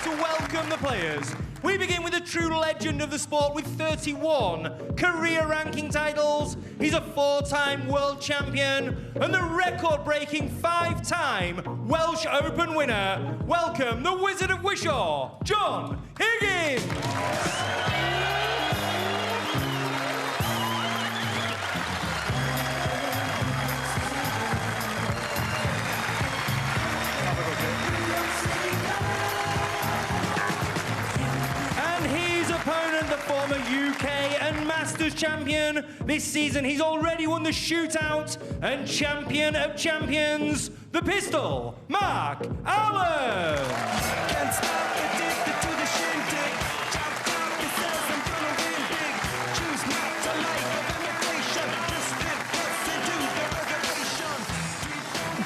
to welcome the players. We begin with a true legend of the sport with 31 career ranking titles. He's a 4-time world champion and the record-breaking 5-time Welsh Open winner. Welcome the Wizard of Wishaw, John Higgins. The former UK and Masters champion. This season he's already won the shootout and champion of champions, the pistol, Mark Allen.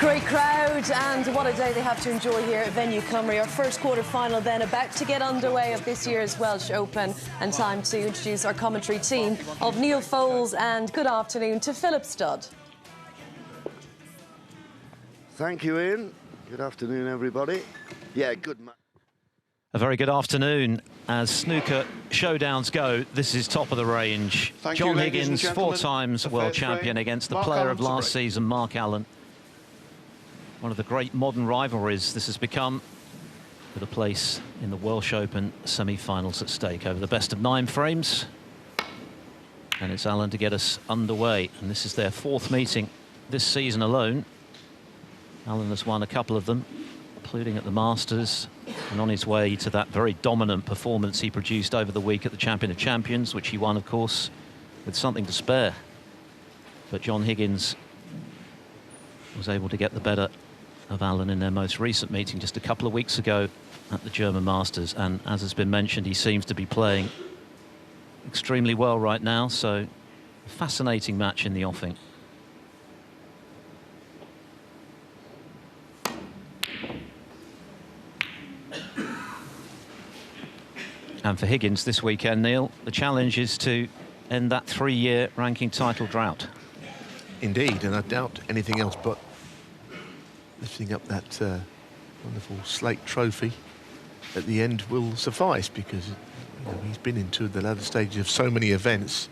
Great crowd, and what a day they have to enjoy here at Venue Cymru. Our first quarter-final then about to get underway of this year's Welsh Open, and time to introduce our commentary team of Neil Foles, and good afternoon to Philip Studd. Thank you, Ian. Good afternoon, everybody. Yeah, good. A very good afternoon. As snooker showdowns go, this is top of the range. John Higgins, 4 times world champion, against the player of last season, Mark Allen. One of the great modern rivalries this has become, with a place in the Welsh Open semi-finals at stake over the best of 9 frames. And it's Allen to get us underway, and this is their 4th meeting this season alone. Allen has won a couple of them, including at the Masters, and on his way to that very dominant performance he produced over the week at the Champion of Champions, which he won, of course, with something to spare. But John Higgins was able to get the better of Allen in their most recent meeting just a couple of weeks ago at the German Masters, and as has been mentioned, he seems to be playing extremely well right now, so a fascinating match in the offing. And for Higgins this weekend, Neil, the challenge is to end that 3-year ranking title drought. Indeed, and I doubt anything else but lifting up that wonderful slate trophy at the end will suffice, because he's been into the latter stages of so many events.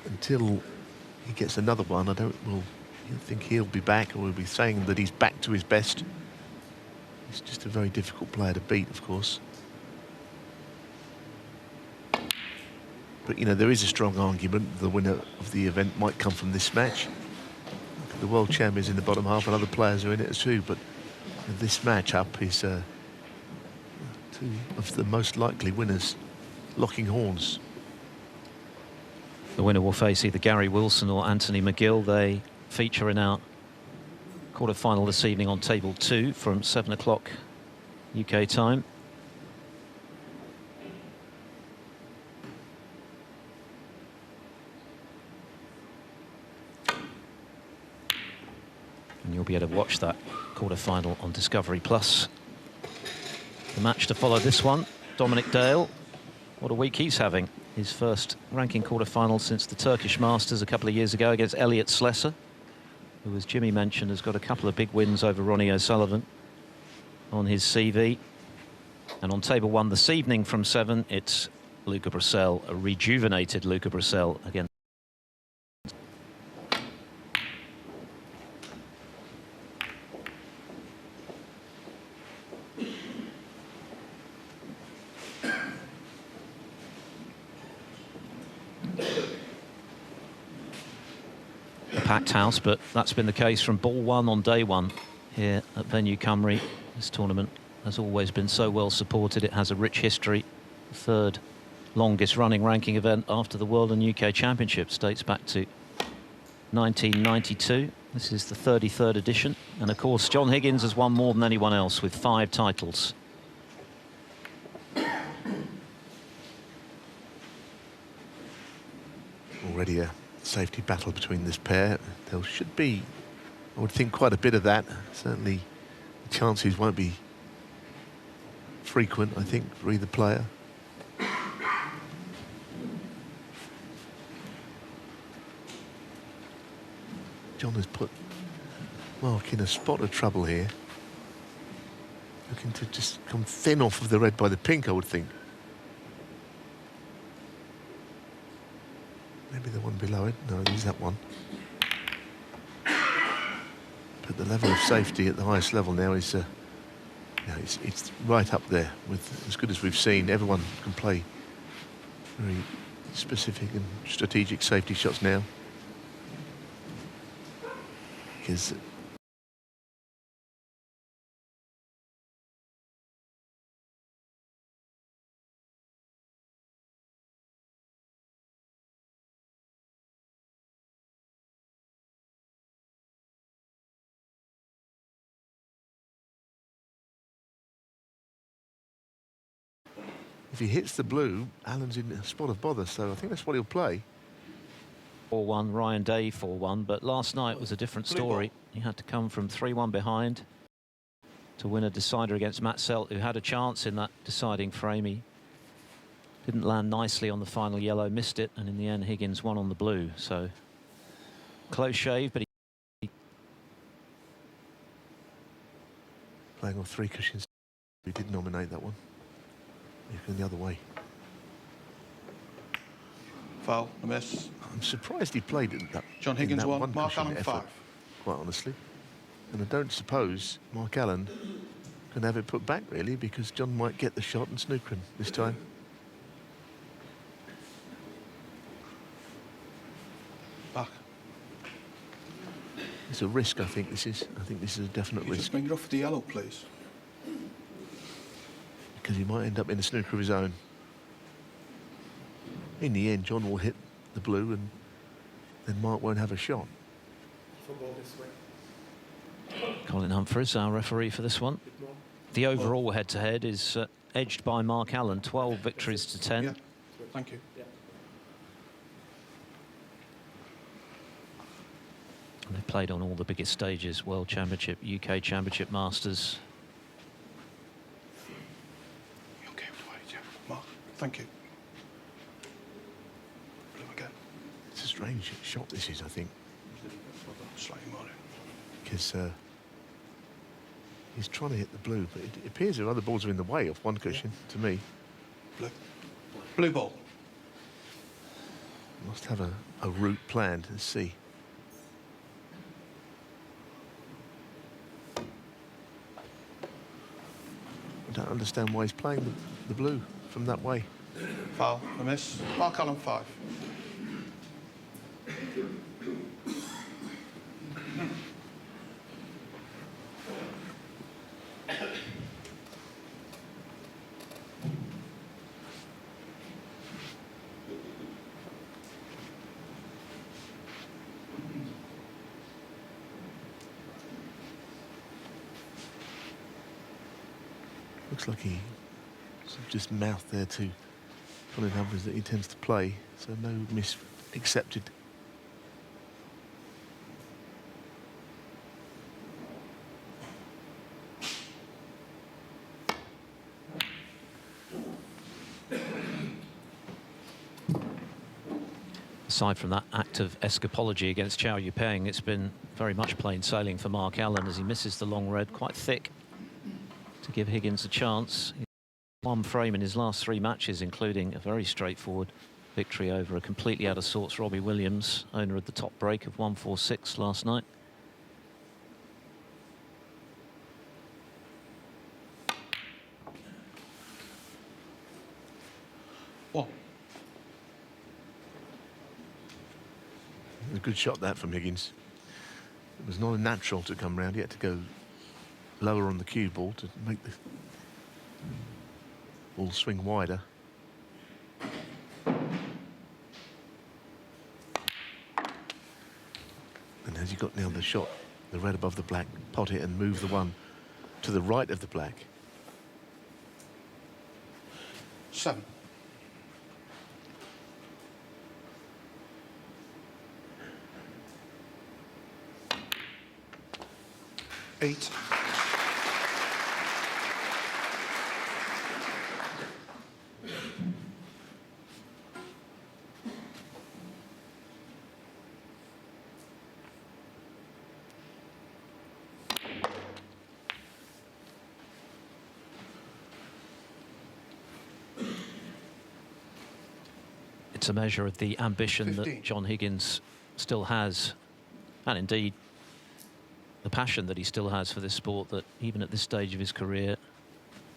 Until he gets another one, I don't think he'll be back, or we'll be saying that he's back to his best. He's just a very difficult player to beat, of course. But, there is a strong argument the winner of the event might come from this match. The world champions in the bottom half, and other players are in it too, but this match-up is 2 of the most likely winners locking horns. The winner will face either Gary Wilson or Anthony McGill. They feature in our quarter-final this evening on table 2 from 7 o'clock UK time. And you'll be able to watch that quarter-final on Discovery Plus. The match to follow this one, Dominic Dale. What a week he's having. His first ranking quarter-final since the Turkish Masters a couple of years ago against Elliot Slesser, who, as Jimmy mentioned, has got a couple of big wins over Ronnie O'Sullivan on his CV. And on table 1 this evening from 7, it's Luca Brissell, a rejuvenated Luca Brissell against. Packed house, but that's been the case from ball 1 on day 1 here at Venue Cymru. This tournament has always been so well supported. It has a rich history. The 3rd longest running ranking event after the World and UK Championships dates back to 1992. This is the 33rd edition, and of course John Higgins has won more than anyone else with 5 titles. Already a safety battle between this pair. There should be, I would think, quite a bit of that. Certainly the chances won't be frequent, I think, for either player. John has put Mark in a spot of trouble here. Looking to just come thin off of the red by the pink, I would think. Maybe the one below it. No, there's that one. But the level of safety at the highest level now is, it's right up there with as good as we've seen. Everyone can play very specific and strategic safety shots now. Because if he hits the blue, Allen's in a spot of bother, so I think that's what he'll play. 4-1, Ryan Day 4-1, but last night was a different story. He had to come from 3-1 behind to win a decider against Matt Selt, who had a chance in that deciding frame. He didn't land nicely on the final yellow, missed it, and in the end Higgins won on the blue. So close shave, but he playing on 3 cushions. He did nominate that one. He's going the other way. Foul, a miss. I'm surprised he played in that. John Higgins one Mark Allen effort, 5. quite honestly. And I don't suppose Mark Allen can have it put back, really, because John might get the shot and snooker him this time. Back. It's a risk, I think this is. I think this is a definite risk. Just bring it off the yellow, please. Because he might end up in a snooker of his own. In the end, John will hit the blue and then Mark won't have a shot. Colin Humphreys, our referee for this one. The overall head-to-head is edged by Mark Allen, 12 victories to 10. Yeah. Thank you. And they played on all the biggest stages: World Championship, UK Championship, Masters. Okay, yeah. Mark, thank you. Blue again. It's a strange shot this is, I think. Slightly more in. Because he's trying to hit the blue, but it appears that other balls are in the way of one cushion, to me. Blue. Blue ball. Must have a route planned. Let's see. I don't understand why he's playing the blue from that way. Foul, a miss. Mark Allen 5. Looks like he sort of just mouthed there to Colin Humphreys that he tends to play, so no miss accepted. Aside from that act of escapology against Chow Yupeng, it's been very much plain sailing for Mark Allen as he misses the long red quite thick to give Higgins a chance. One frame in his last 3 matches, including a very straightforward victory over a completely out of sorts Robbie Williams, owner of the top break of 146 last night. One. A good shot that from Higgins. It was not a natural to come round. He had to go lower on the cue ball to make the ball swing wider. And has he got now the shot, the red above the black, pot it and move the one to the right of the black. 7. Eight. It's a measure of the ambition 15. that John Higgins still has, and indeed the passion that he still has for this sport, that even at this stage of his career,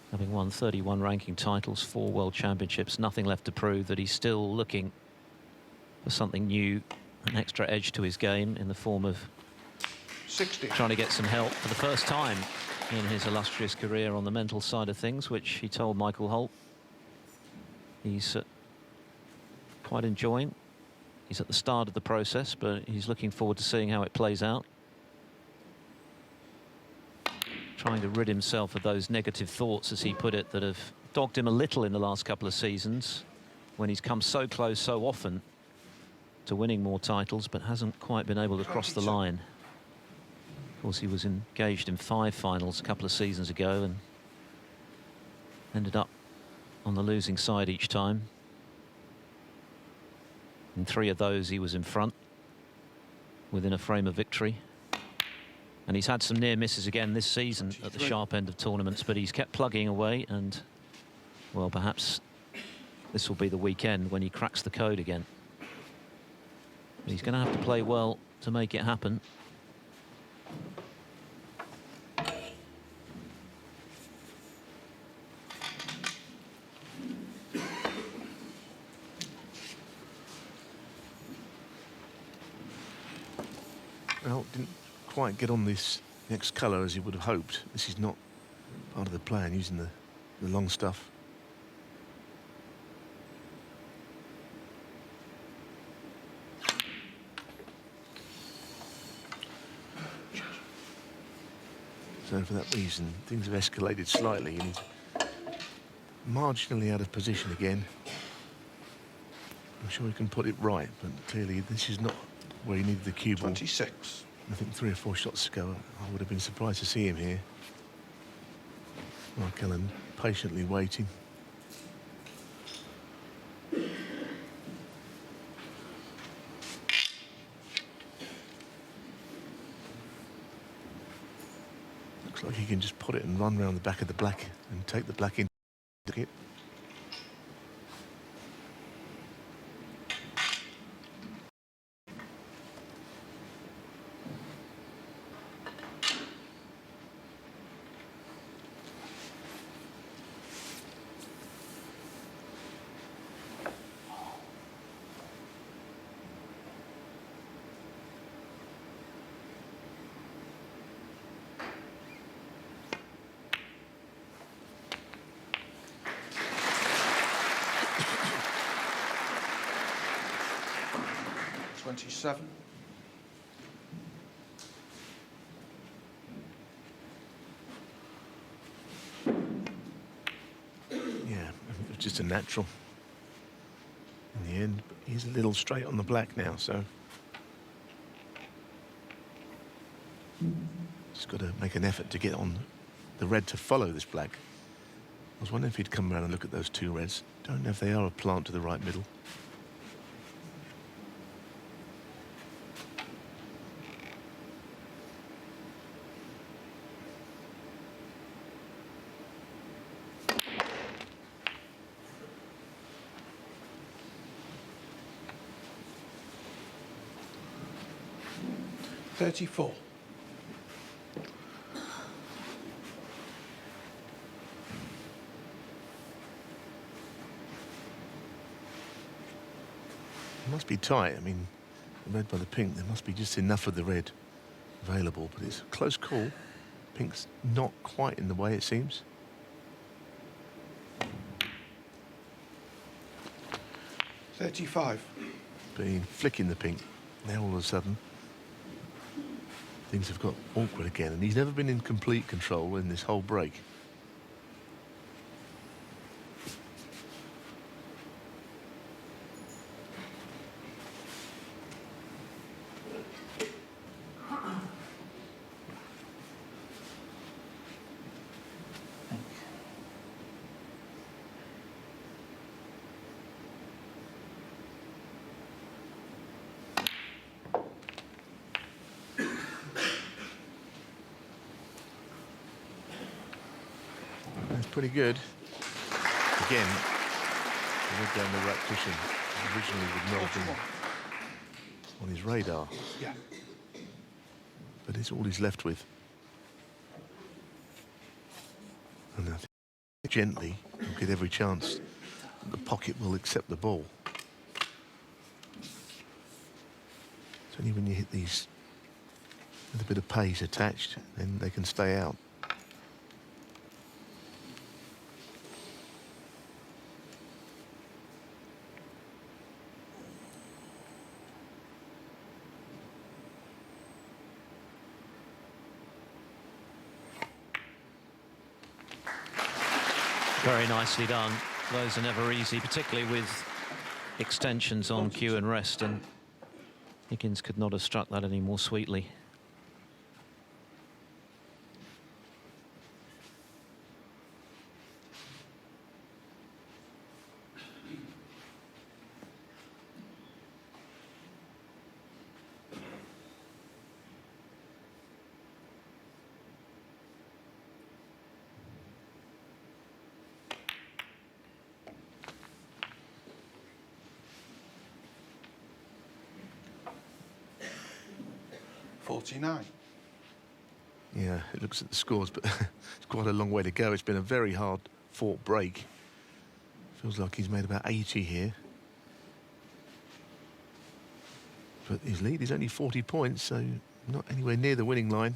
having won 31 ranking titles, 4 world championships, nothing left to prove, that he's still looking for something new, an extra edge to his game in the form of 60. trying to get some help for the first time in his illustrious career on the mental side of things, which he told Michael Holt he's quite enjoying. He's at the start of the process, but he's looking forward to seeing how it plays out. Trying to rid himself of those negative thoughts, as he put it, that have dogged him a little in the last couple of seasons, when he's come so close so often to winning more titles, but hasn't quite been able to cross the line. Of course, he was engaged in 5 finals a couple of seasons ago and ended up on the losing side each time. In 3 of those, he was in front, within a frame of victory. And he's had some near misses again this season at the sharp end of tournaments, but he's kept plugging away, and, well, perhaps this will be the weekend when he cracks the code again. But he's going to have to play well to make it happen. Well, didn't quite get on this next colour as he would have hoped. This is not part of the plan, using the long stuff. So for that reason, things have escalated slightly, and he's marginally out of position again. I'm sure he can put it right, but clearly this is not where he needed the cue ball. 26. I think 3 or 4 shots ago, I would have been surprised to see him here. Mark Allen patiently waiting. Looks like he can just put it and run around the back of the black and take the black in. Yeah, it was just a natural in the end, but he's a little straight on the black now, so just got to make an effort to get on the red to follow this black. I was wondering if he'd come around and look at those 2 reds. Don't know if they are a plant to the right middle. $34. It must be tight. I mean, the red by the pink, there must be just enough of the red available, but it's a close call. Pink's not quite in the way, it seems. $35. Been flicking the pink. Now all of a sudden things have got awkward again, and he's never been in complete control in this whole break. That's pretty good. Again, red down the right cushion. originally would not have been on his radar. Yeah. But it's all he's left with. And I think gently, he'll get every chance that the pocket will accept the ball. It's only when you hit these with a bit of pace attached, then they can stay out. Very nicely done. Those are never easy, particularly with extensions on cue and rest, and Higgins could not have struck that any more sweetly. Yeah, it looks at the scores, but it's quite a long way to go. It's been a very hard fought break. Feels like he's made about 80 here. But his lead is only 40 points, so not anywhere near the winning line.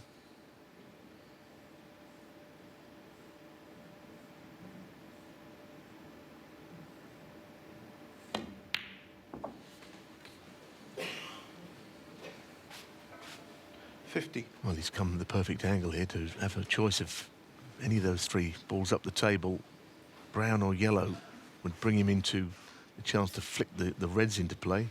Well, he's come the perfect angle here to have a choice of any of those three balls up the table. Brown or yellow would bring him into the chance to flick the reds into play.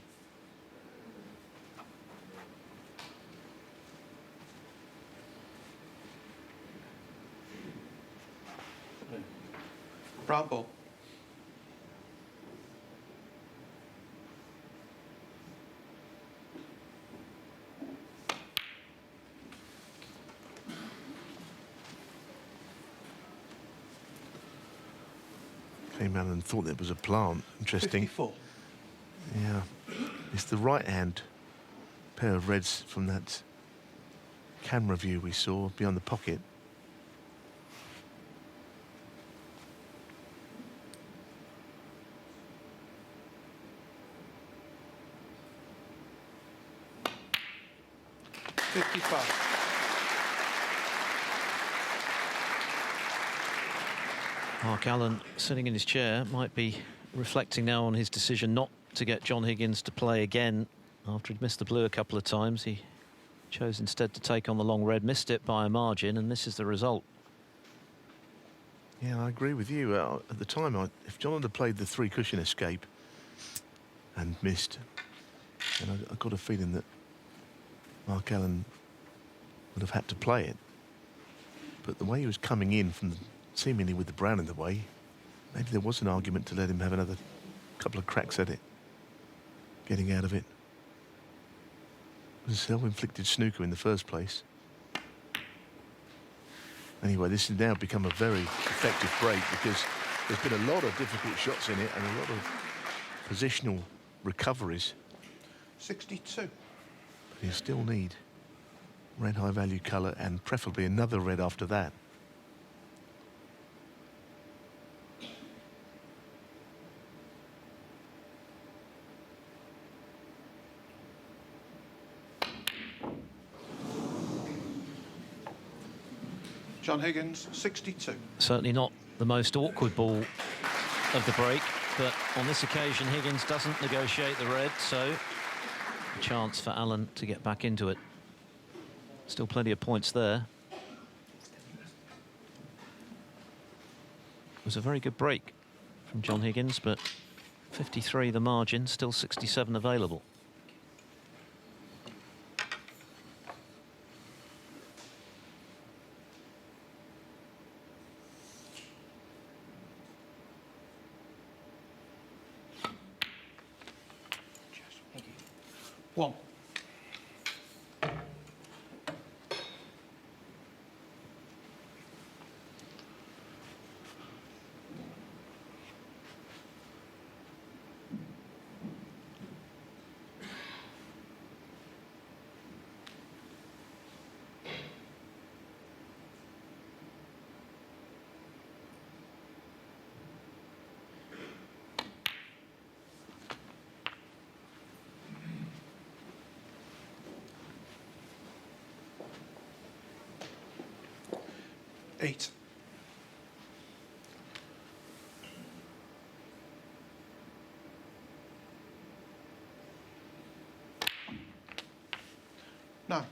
Brown ball. Came around and thought it was a plant. Interesting. 54. Yeah. It's the right-hand pair of reds from that camera view we saw beyond the pocket. Mark Allen, sitting in his chair, might be reflecting now on his decision not to get John Higgins to play again after he'd missed the blue a couple of times. He chose instead to take on the long red, missed it by a margin, and this is the result. Yeah, I agree with you. At the time, if John had played the three-cushion escape and missed, then I got a feeling that Mark Allen would have had to play it. But the way he was coming in from seemingly with the brown in the way, maybe there was an argument to let him have another couple of cracks at it, getting out of it. It was a self-inflicted snooker in the first place. Anyway, this has now become a very effective break because there's been a lot of difficult shots in it and a lot of positional recoveries. 62. But you still need red high-value colour and preferably another red after that. John Higgins, 62. Certainly not the most awkward ball of the break, but on this occasion Higgins doesn't negotiate the red, so a chance for Allen to get back into it. Still plenty of points there. It was a very good break from John Higgins, but 53 the margin, still 67 available. One. 8. No.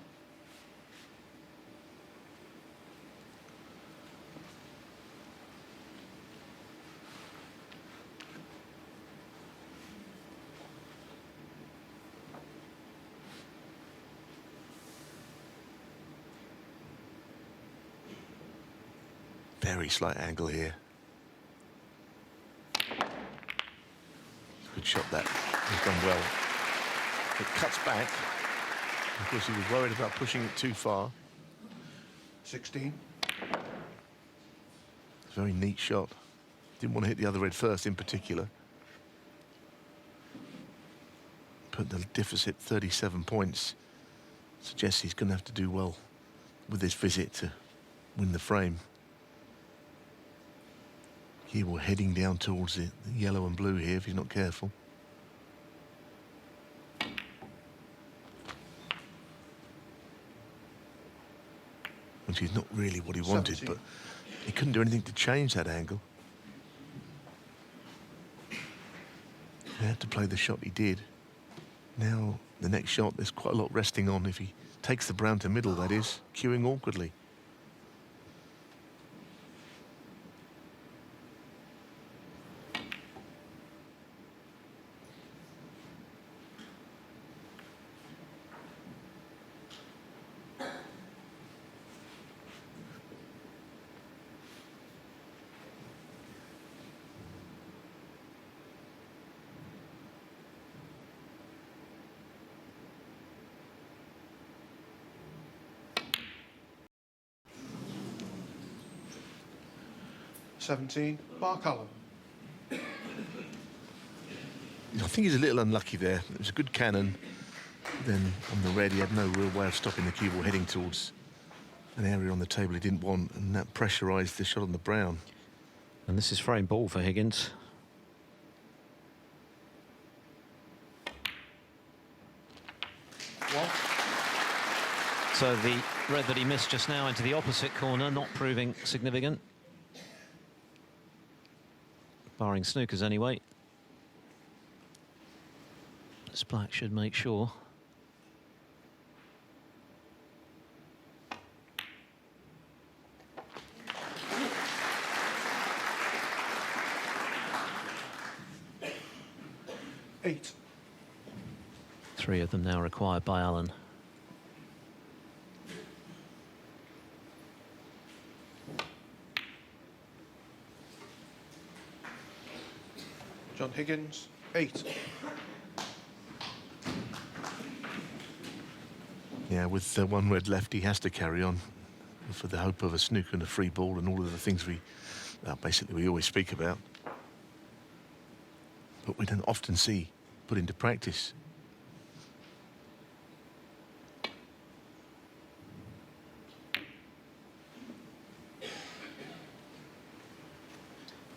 Very slight angle here. Good shot that. He's done well. It cuts back. Of course, he was worried about pushing it too far. 16. It's a very neat shot. Didn't want to hit the other red first in particular. Put the deficit 37 points. Suggests he's going to have to do well with this visit to win the frame. Here we're heading down towards the yellow and blue here if he's not careful. Which is not really what he wanted, 17. but he couldn't do anything to change that angle. He had to play the shot he did. Now, the next shot, there's quite a lot resting on. If he takes the brown to middle, that is, cueing awkwardly. $17. Mark Allen. I think he's a little unlucky there. It was a good cannon. Then on the red, he had no real way of stopping the cue ball heading towards an area on the table he didn't want, and that pressurised the shot on the brown. And this is frame ball for Higgins. One. So the red that he missed just now into the opposite corner, not proving significant. Barring snookers anyway. This black should make sure. $8. 3 of them now required by Allen. John Higgins. 8. Yeah, with one red left, he has to carry on for the hope of a snooker and a free ball and all of the things we always speak about. But we don't often see put into practice.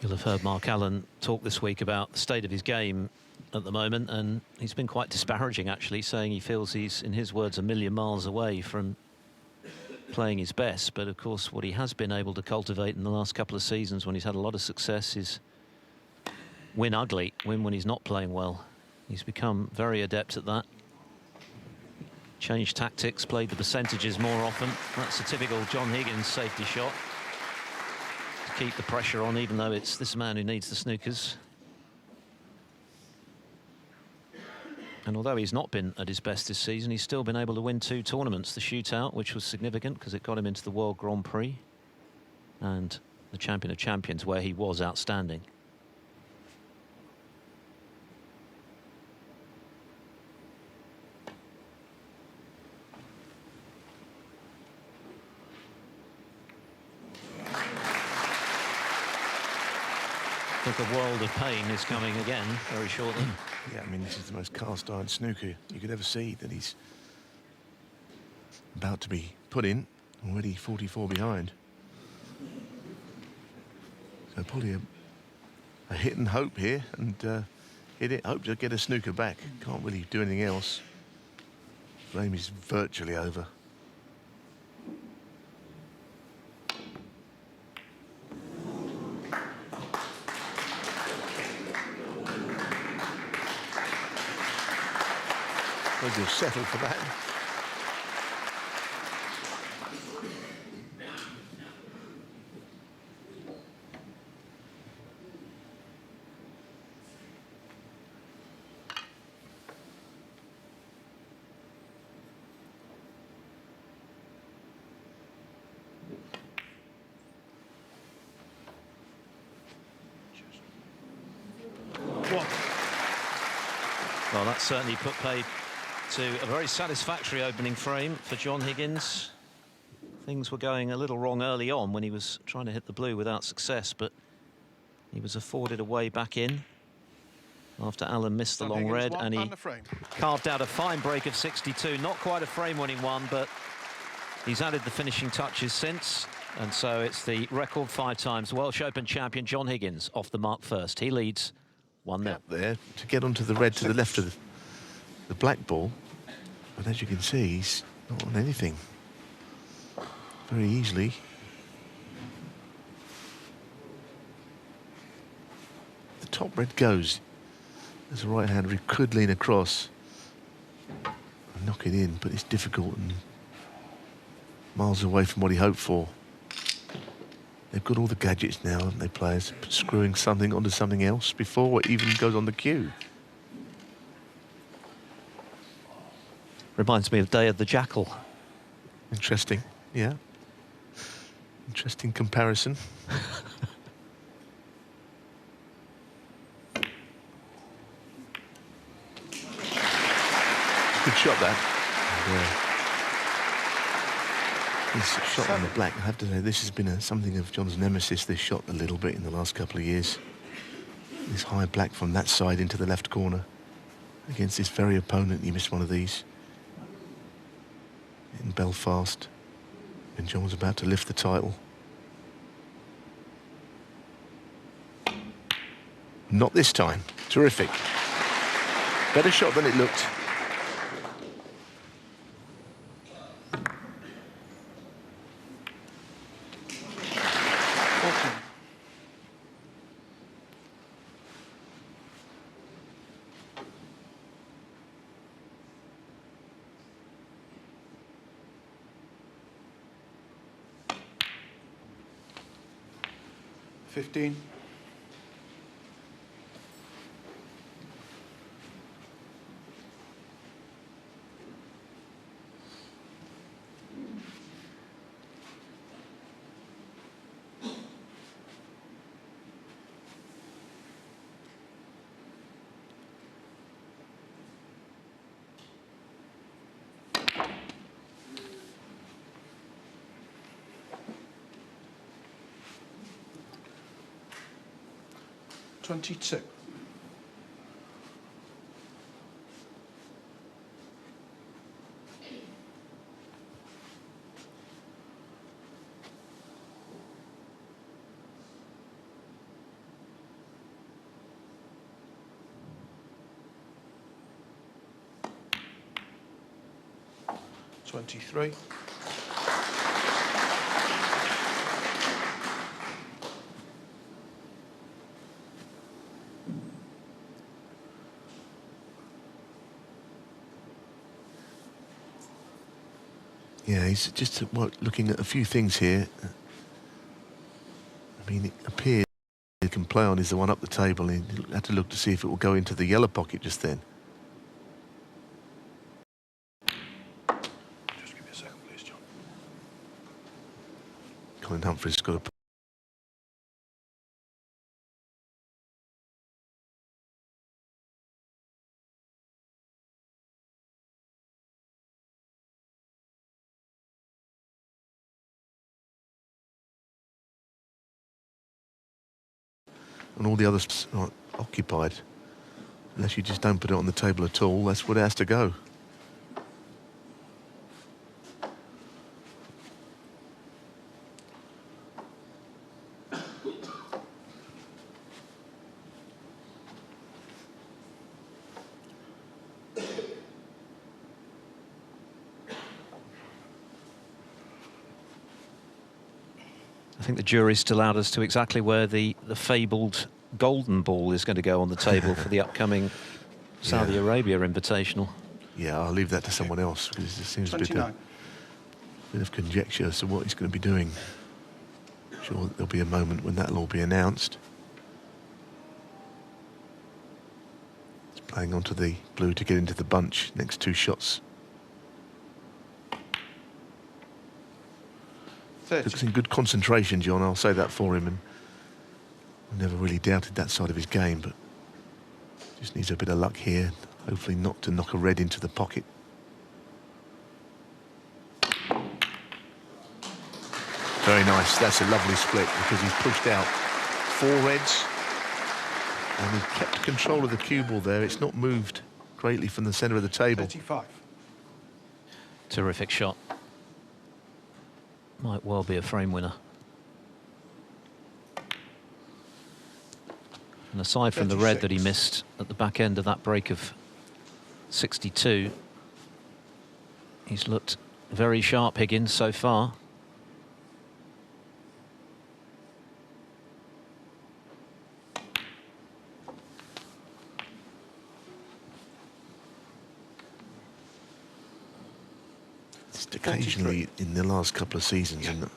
You'll have heard Mark Allen talk this week about the state of his game at the moment, and he's been quite disparaging, actually, saying he feels he's, in his words, a million miles away from playing his best. But, of course, what he has been able to cultivate in the last couple of seasons when he's had a lot of success is win ugly, win when he's not playing well. He's become very adept at that. Changed tactics, played the percentages more often. That's a typical John Higgins safety shot. Keep the pressure on, even though it's this man who needs the snookers. And although he's not been at his best this season, he's still been able to win 2 tournaments. The shootout, which was significant because it got him into the World Grand Prix, and the Champion of Champions, where he was outstanding. I think a world of pain is coming again very shortly. Yeah, I mean, this is the most cast-iron snooker you could ever see that he's about to be put in, already 44 behind. So probably a hit and hope here, and hit it, hope to get a snooker back. Can't really do anything else. Frame is virtually over. Well, you'll settle for that. Well, that certainly put paid to a very satisfactory opening frame for John Higgins. Things were going a little wrong early on when he was trying to hit the blue without success, but he was afforded a way back in after Alan missed the long red, and he carved out a fine break of 62. Not quite a frame-winning one, but he's added the finishing touches since, and so it's the record 5 times Welsh Open champion John Higgins off the mark first. He leads 1-0. There to get onto the red to the left of the black ball, but as you can see, he's not on anything very easily. The top red goes. There's a right-hander who could lean across and knock it in, but it's difficult and miles away from what he hoped for. They've got all the gadgets now, haven't they, players? Screwing something onto something else before it even goes on the cue. Reminds me of Day of the Jackal. Interesting, yeah. Interesting comparison. Good shot, that. This shot on the black, I have to say, this has been something of John's nemesis, this shot, a little bit in the last couple of years. This high black from that side into the left corner. Against this very opponent, he missed one of these in Belfast, when John was about to lift the title. Not this time. Terrific. Better shot than it looked. $22. $23. Yeah, he's just looking at a few things here. I mean, it appears he can play on is the one up the table. He had to look to see if it will go into the yellow pocket just then. Just give me a second, please, John. Colin Humphrey's got a... and all the others are occupied. Unless you just don't put it on the table at all, that's where it has to go. I think the jury's still out as to exactly where the fabled golden ball is going to go on the table for the upcoming Saudi Arabia Invitational. Yeah, I'll leave that to someone else because it seems a bit 29. of conjecture as to what he's going to be doing. I'm sure there'll be a moment when that'll all be announced. He's playing onto the blue to get into the bunch. Next 2 shots. 30. Looks in good concentration, John. I'll say that for him. And I never really doubted that side of his game, but just needs a bit of luck here. Hopefully not to knock a red into the pocket. Very nice. That's a lovely split because he's pushed out 4 reds and he kept control of the cue ball there. It's not moved greatly from the centre of the table. 35. Terrific shot. Might well be a frame winner. And aside from the red that he missed at the back end of that break of 62, he's looked very sharp, Higgins, so far. Just occasionally in the last couple of seasons, and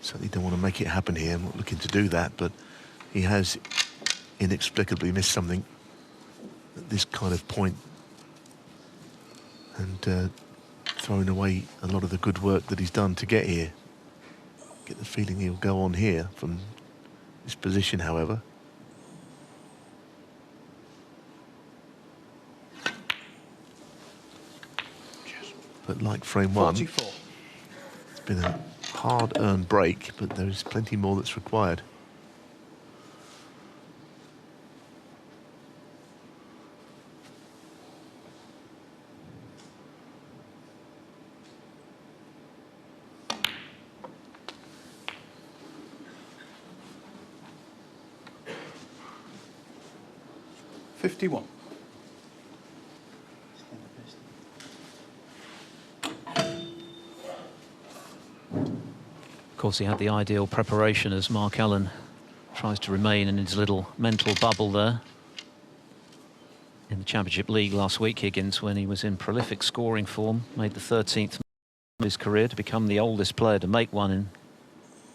certainly don't want to make it happen here. I'm not looking to do that, but he has inexplicably missed something at this kind of point and thrown away a lot of the good work that he's done to get here. Get the feeling he'll go on here from this position, however. But like frame 1, 44. it's been a hard-earned break, but there's plenty more that's required. Of course, he had the ideal preparation as Mark Allen tries to remain in his little mental bubble there. In the Championship League last week, Higgins, when he was in prolific scoring form, made the 13th of his career to become the oldest player to make one in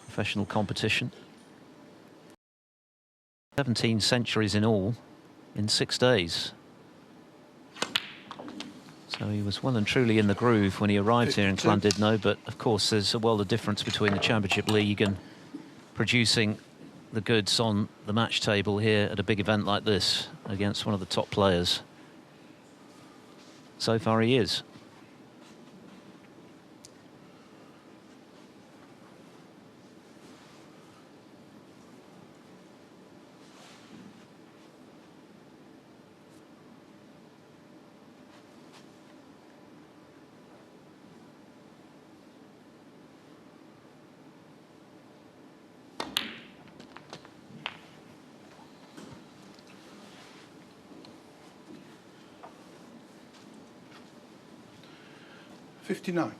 professional competition. 17 centuries in all in 6 days. So he was well and truly in the groove when he arrived here in Llandudno, but of course there's a world of difference between the Championship League and producing the goods on the match table here at a big event like this against one of the top players. So far he is. $59.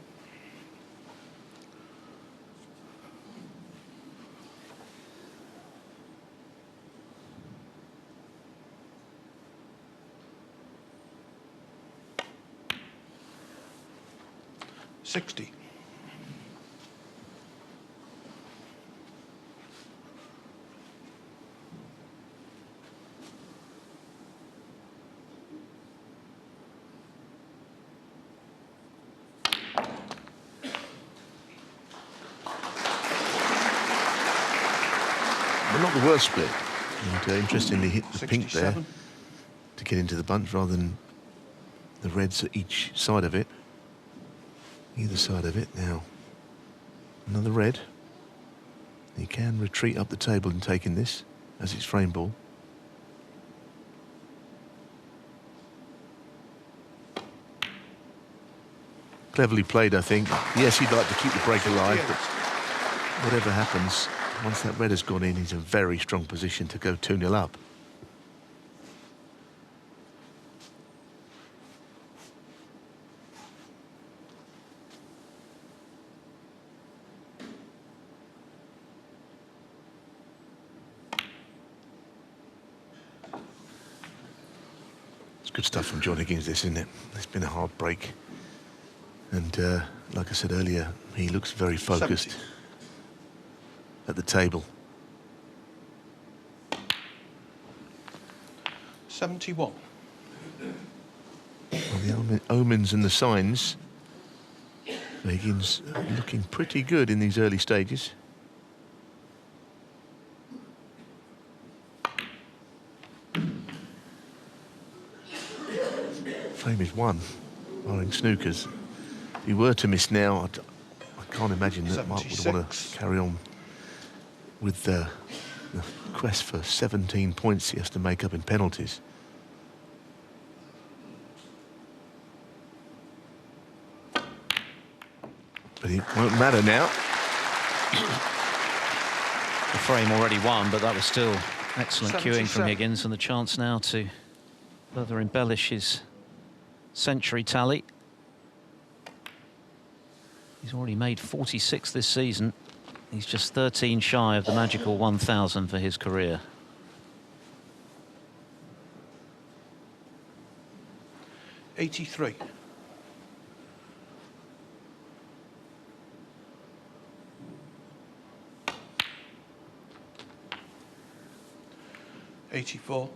$60. Not the worst split. And interestingly hit the pink there to get into the bunch rather than the reds at each side of it. Either side of it. Now, another red. He can retreat up the table and take in this as it's frame ball. Cleverly played, I think. Yes, he'd like to keep the break alive, but whatever happens, once that red has gone in, he's in a very strong position to go 2-0 up. good stuff from John Higgins, this, isn't it? It's been a hard break. And like I said earlier, he looks very focused 70. At the table. 71. Well, the omens and the signs. Higgins looking pretty good in these early stages. Frame is 1, barring snookers. If he were to miss now, I can't imagine that Mark would want to carry on with the quest for 17 points he has to make up in penalties. But it won't matter now. The frame already won, but that was still excellent 77. cueing from Higgins, and the chance now to further embellish his century tally. He's already made 46 this season. He's just 13 shy of the magical 1,000 for his career. '83. '84.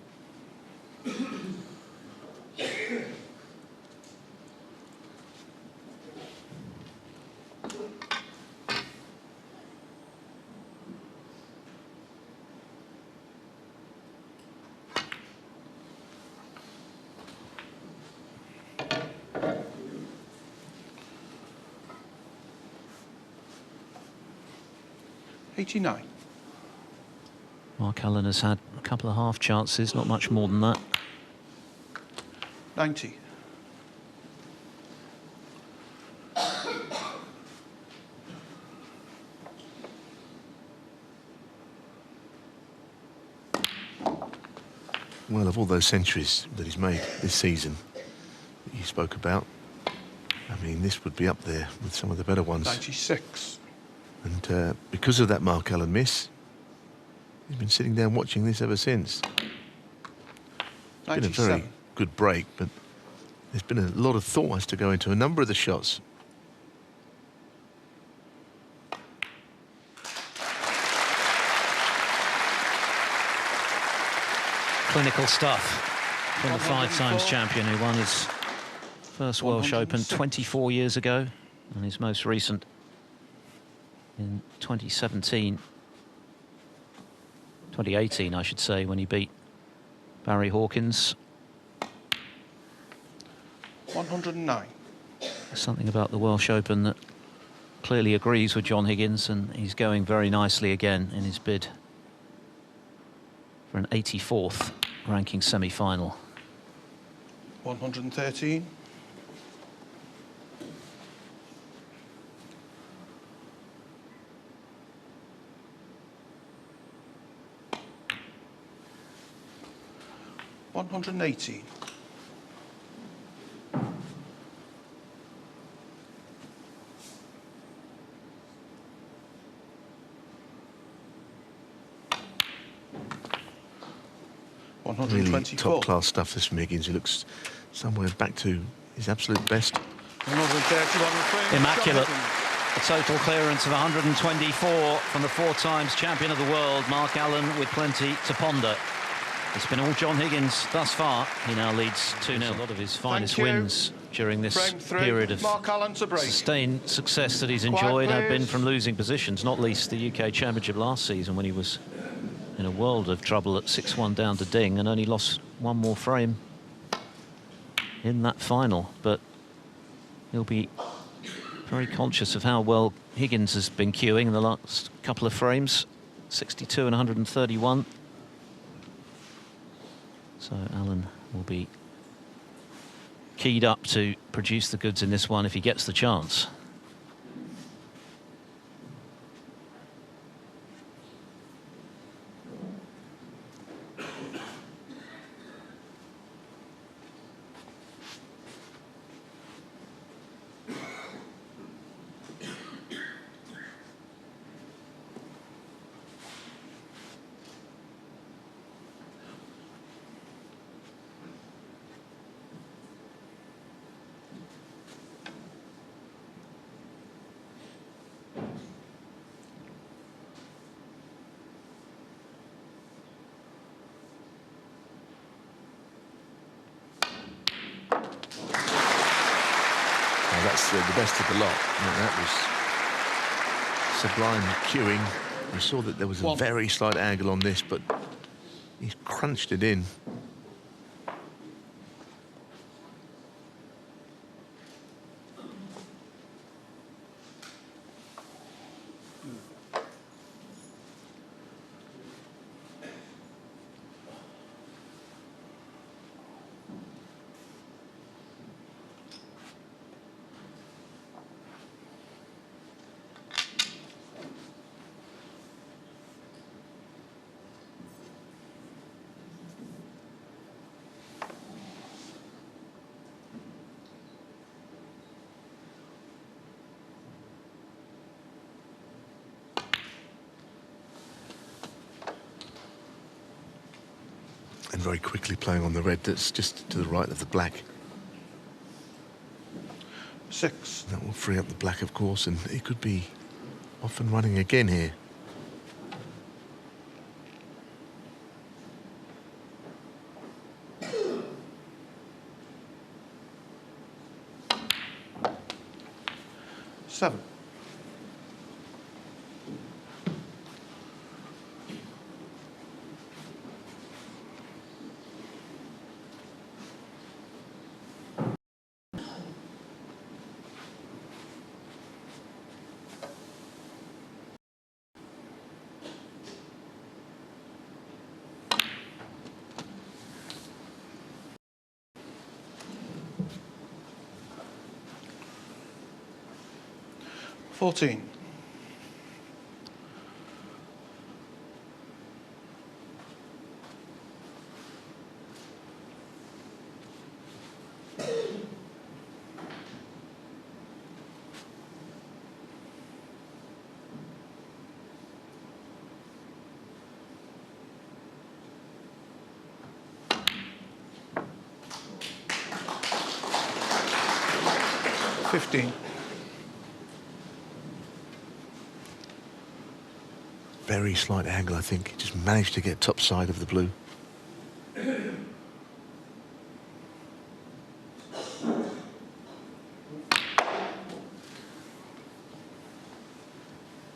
'89. Mark Allen has had a couple of half chances, not much more than that. 90. Well, of all those centuries that he's made this season that you spoke about, I mean, this would be up there with some of the better ones. 96. And because of that Mark Allen miss, he's been sitting down watching this ever since. It's been a very good break, but there's been a lot of thought as to go into a number of the shots. Clinical stuff from the 5-times champion who won his first Welsh Open 24 years ago, and his most recent in 2018, I should say, when he beat Barry Hawkins. 109. There's something about the Welsh Open that clearly agrees with John Higgins, and he's going very nicely again in his bid for an 84th ranking semi-final. 113. 118. 124. Really top-class stuff, this from Higgins. He looks somewhere back to his absolute best. 131. Immaculate. A total clearance of 124 from the 4-times champion of the world, Mark Allen, with plenty to ponder. It's been all John Higgins thus far. He now leads 2-0. A lot of his finest wins during this period of sustained success that he's enjoyed have been from losing positions, not least the UK Championship last season when he was in a world of trouble at 6-1 down to Ding and only lost one more frame in that final. But he'll be very conscious of how well Higgins has been cueing in the last couple of frames. 62 and 131. So Allen will be keyed up to produce the goods in this one if he gets the chance. that's the best of the lot. That was sublime cueing. We saw that there was a very slight angle on this, but he's crunched it in. And very quickly playing on the red that's just to the right of the black. 6. That will free up the black, of course, and it could be off and running again here. Seven. 14. 15. Very slight angle, I think. He just managed to get top side of the blue.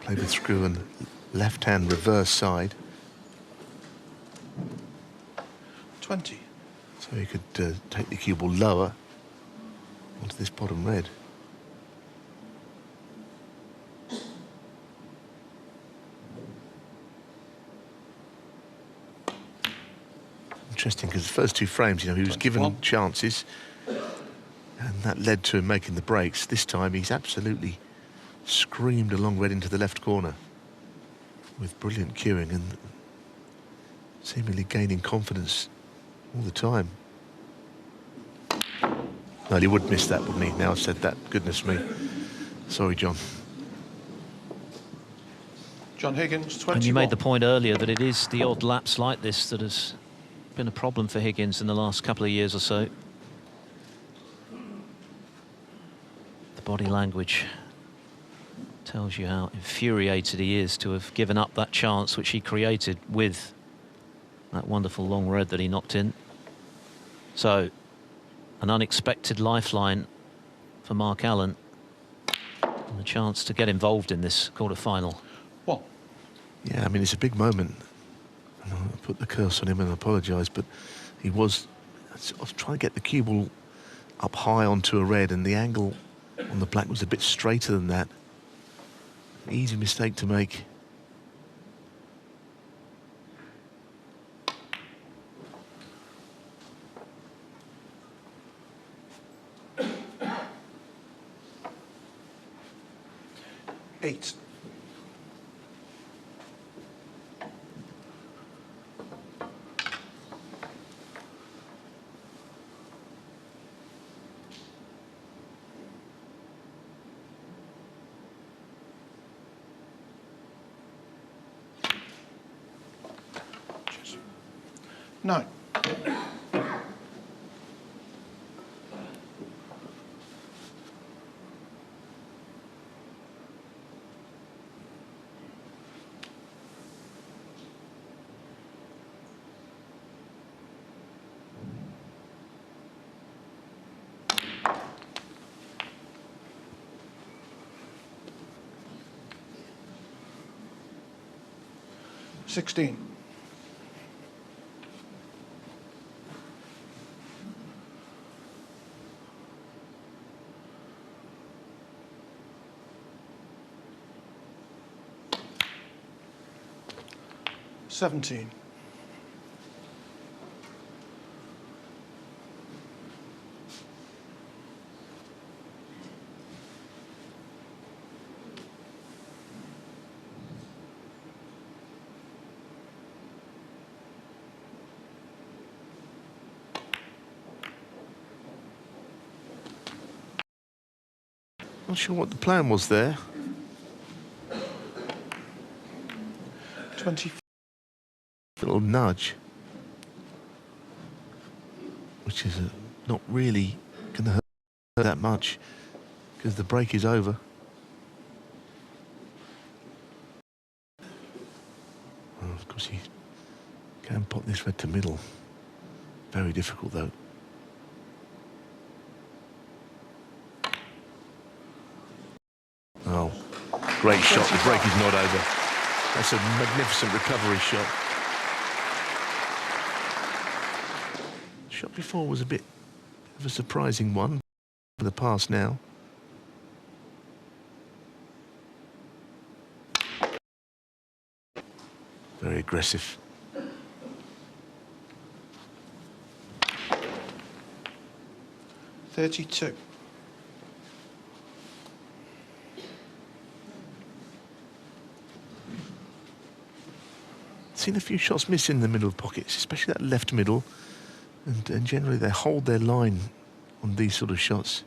Played with screw and left-hand reverse side. 20. So he could take the cue ball lower onto this bottom red. Interesting, because the first two frames, you know, he was given chances, and that led to him making the breaks. This time, he's absolutely screamed along red into the left corner with brilliant cueing and seemingly gaining confidence all the time. Well, he would miss that, wouldn't he? Now I've said that, goodness me. Sorry, John. John Higgins, 21. And you made the point earlier that it is the odd lapse like this that has been a problem for Higgins in the last couple of years or so. The body language tells you how infuriated he is to have given up that chance which he created with that wonderful long red that he knocked in. So, an unexpected lifeline for Mark Allen and the chance to get involved in this quarter-final. Well, yeah, I mean, it's a big moment. I put the curse on him and apologise, but he was trying to get the cue ball up high onto a red, and the angle on the black was a bit straighter than that. Easy mistake to make. Eight. Nine. 16. $17. Not sure what the plan was there. 20. Little nudge, which is not really going to hurt that much because the break is over. Well, of course, he can pop this red to middle. Very difficult, though. Oh, great shot. The break is not over. That's a magnificent recovery shot. The shot before was a bit of a surprising one for the pass now. Very aggressive. $32. Seen a few shots miss in the middle of pockets, especially that left middle, and generally they hold their line on these sort of shots.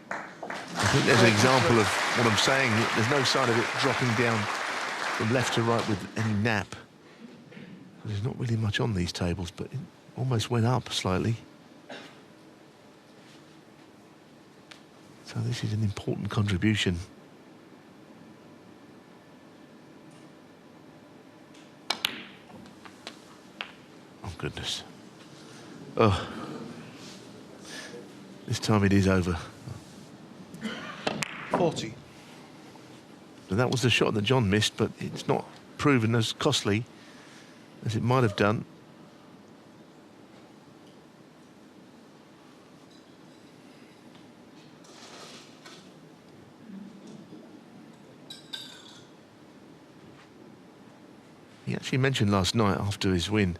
I think there's an example of what I'm saying. There's no sign of it dropping down from left to right with any nap. There's not really much on these tables, but it almost went up slightly. So this is an important contribution. Oh, goodness. Oh. This time it is over. 40. And that was the shot that John missed, but it's not proven as costly as it might have done. He actually mentioned last night after his win,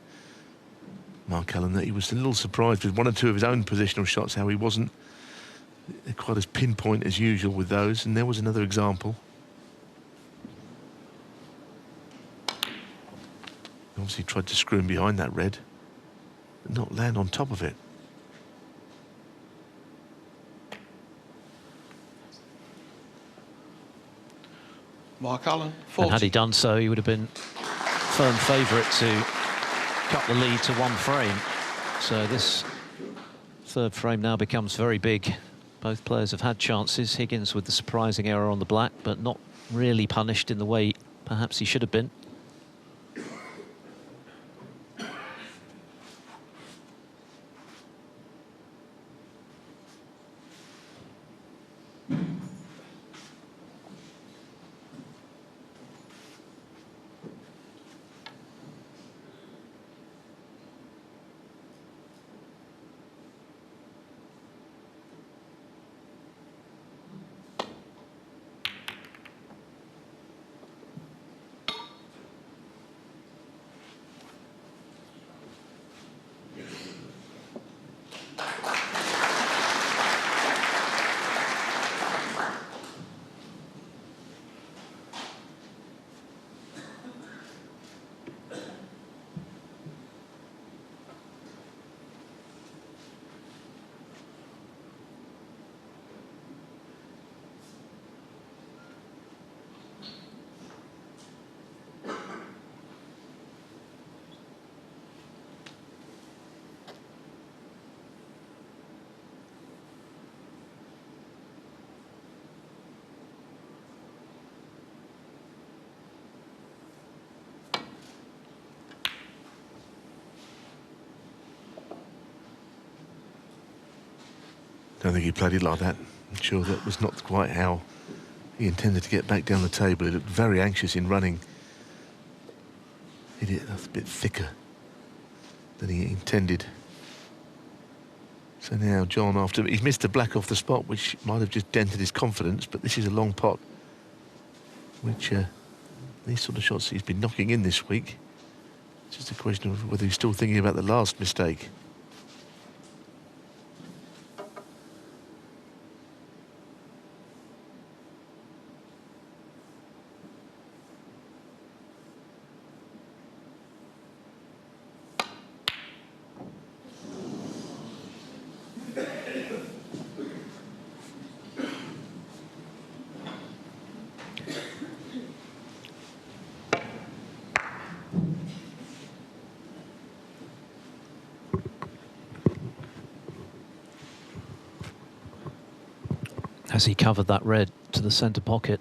Mark Allen, that he was a little surprised with one or two of his own positional shots, how he wasn't quite as pinpoint as usual with those, and there was another example. Obviously tried to screw him behind that red, but not land on top of it. Mark Allen, 40. And had he done so, he would have been firm favourite to cut the lead to one frame. So this third frame now becomes very big. Both players have had chances. Higgins with the surprising error on the black, but not really punished in the way perhaps he should have been. Don't think he played it like that. I'm sure that was not quite how he intended to get back down the table. He looked very anxious in running. Hit it a bit thicker than he intended. So now John, after he's missed a black off the spot, which might have just dented his confidence, but this is a long pot, which these sort of shots he's been knocking in this week. It's just a question of whether he's still thinking about the last mistake. Has he covered that red to the centre pocket?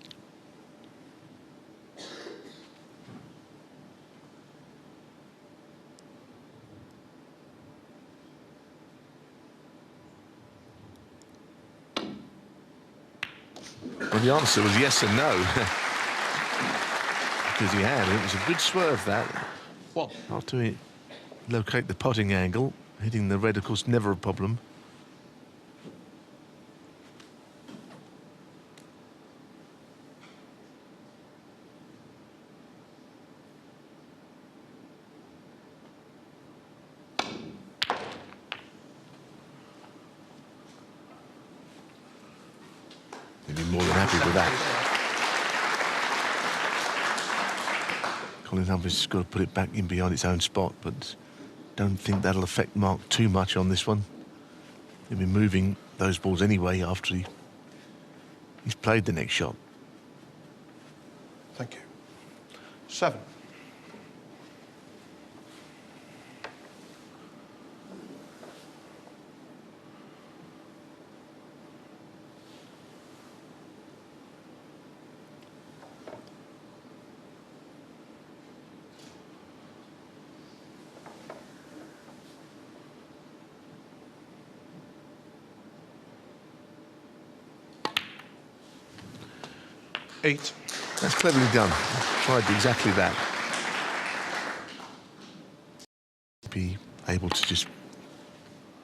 Well, the answer was yes and no. Because he had. It was a good swerve, that. Well, After he locate the potting angle, hitting the red, of course, never a problem. He'd be more than happy with that. Colin Humphries has got to put it back in behind its own spot, but don't think that'll affect Mark too much on this one. He'll be moving those balls anyway after he's played the next shot. thank you. 7. Eight. That's cleverly done. Tried exactly that. Be able to just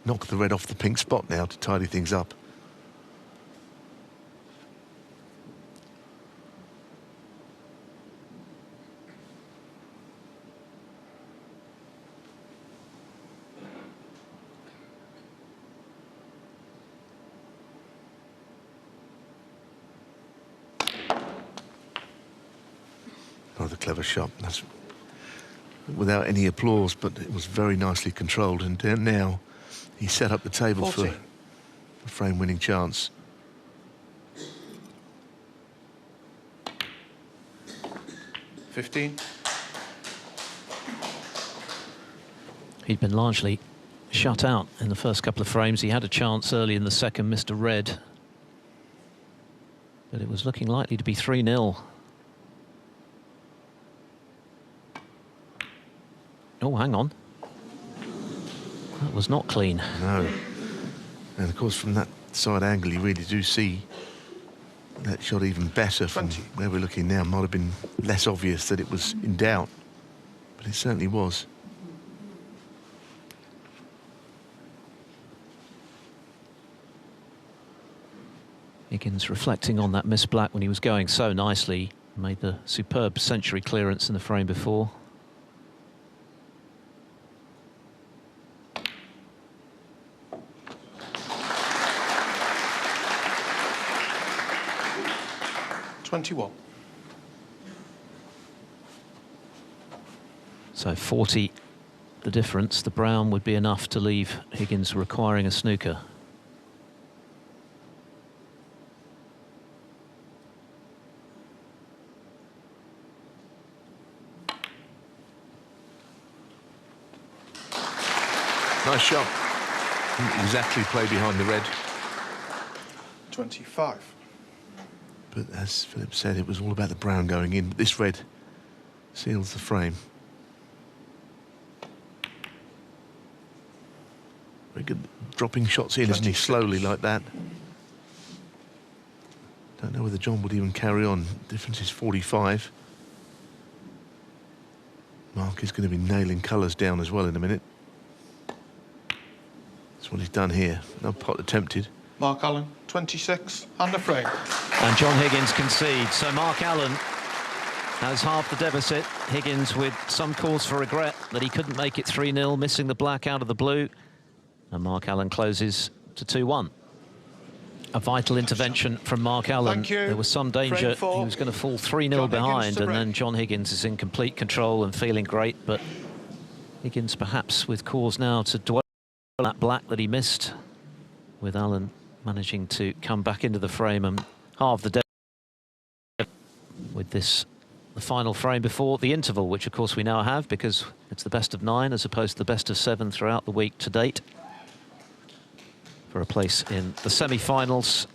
knock the red off the pink spot now to tidy things up. Another clever shot. That's without any applause, but it was very nicely controlled. And now he set up the table 14. for a frame-winning chance. $15. He'd been largely shut out in the first couple of frames. He had a chance early in the second, missed a red. But it was looking likely to be 3-0. Oh, hang on. That was not clean. No. And of course, from that side angle, you really do see that shot even better. From 20. where we're looking now, might have been less obvious that it was in doubt, but it certainly was. Higgins reflecting on that missed black when he was going so nicely. Made the superb century clearance in the frame before. $21. So 40, the difference. The brown would be enough to leave Higgins requiring a snooker. Nice shot. Didn't exactly play behind the red. 25. But as Philip said, it was all about the brown going in. But this red seals the frame. Very good dropping shots in, isn't he? 26. Slowly like that. Don't know whether John would even carry on. Difference is 45. Mark is going to be nailing colours down as well in a minute. That's what he's done here. No pot attempted. Mark Allen, 26, and a frame. And John Higgins concedes. So Mark Allen has half the deficit. Higgins with some cause for regret that he couldn't make it 3-0, missing the black out of the blue. And Mark Allen closes to 2-1. A vital intervention from Mark Allen. Thank you. There was some danger he was going to fall 3-0 behind, and then John Higgins is in complete control and feeling great. But Higgins perhaps with cause now to dwell on that black that he missed, with Allen managing to come back into the frame and halve the deficit with this, the final frame before the interval, which of course we now have because it's the best of 9 as opposed to the best of 7 throughout the week to date, for a place in the semi-finals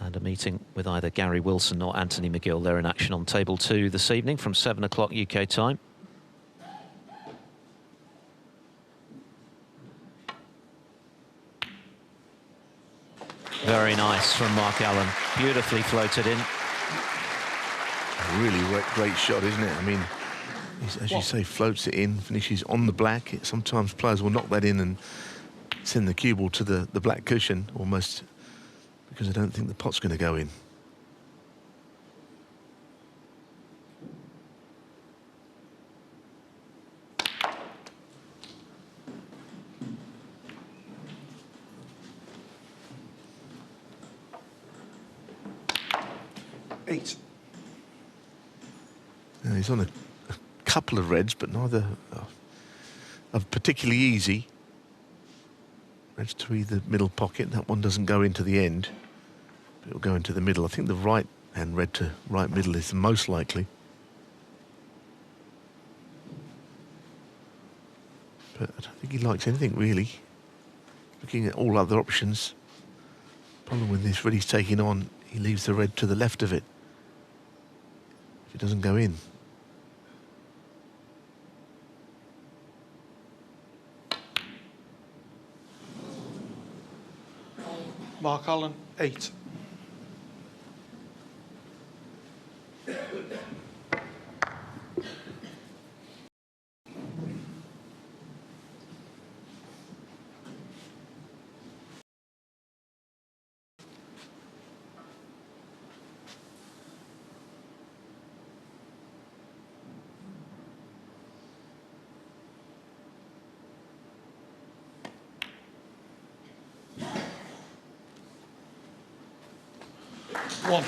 and a meeting with either Gary Wilson or Anthony McGill. They're in action on table 2 this evening from 7 o'clock UK time. Very nice from Mark Allen, beautifully floated in. A really great shot, isn't it? I mean, as you say, floats it in, finishes on the black. Sometimes players will knock that in and send the cue ball to the black cushion almost, because I don't think the pot's going to go in. Eight. Now, he's on a couple of reds, but neither are particularly easy. Reds to either middle pocket. That one doesn't go into the end. It'll go into the middle. I think the right hand red to right middle is the most likely. But I don't think he likes anything really. Looking at all other options. Problem with this red he's taking on, he leaves the red to the left of it if it doesn't go in. Mark Allen, 8. One.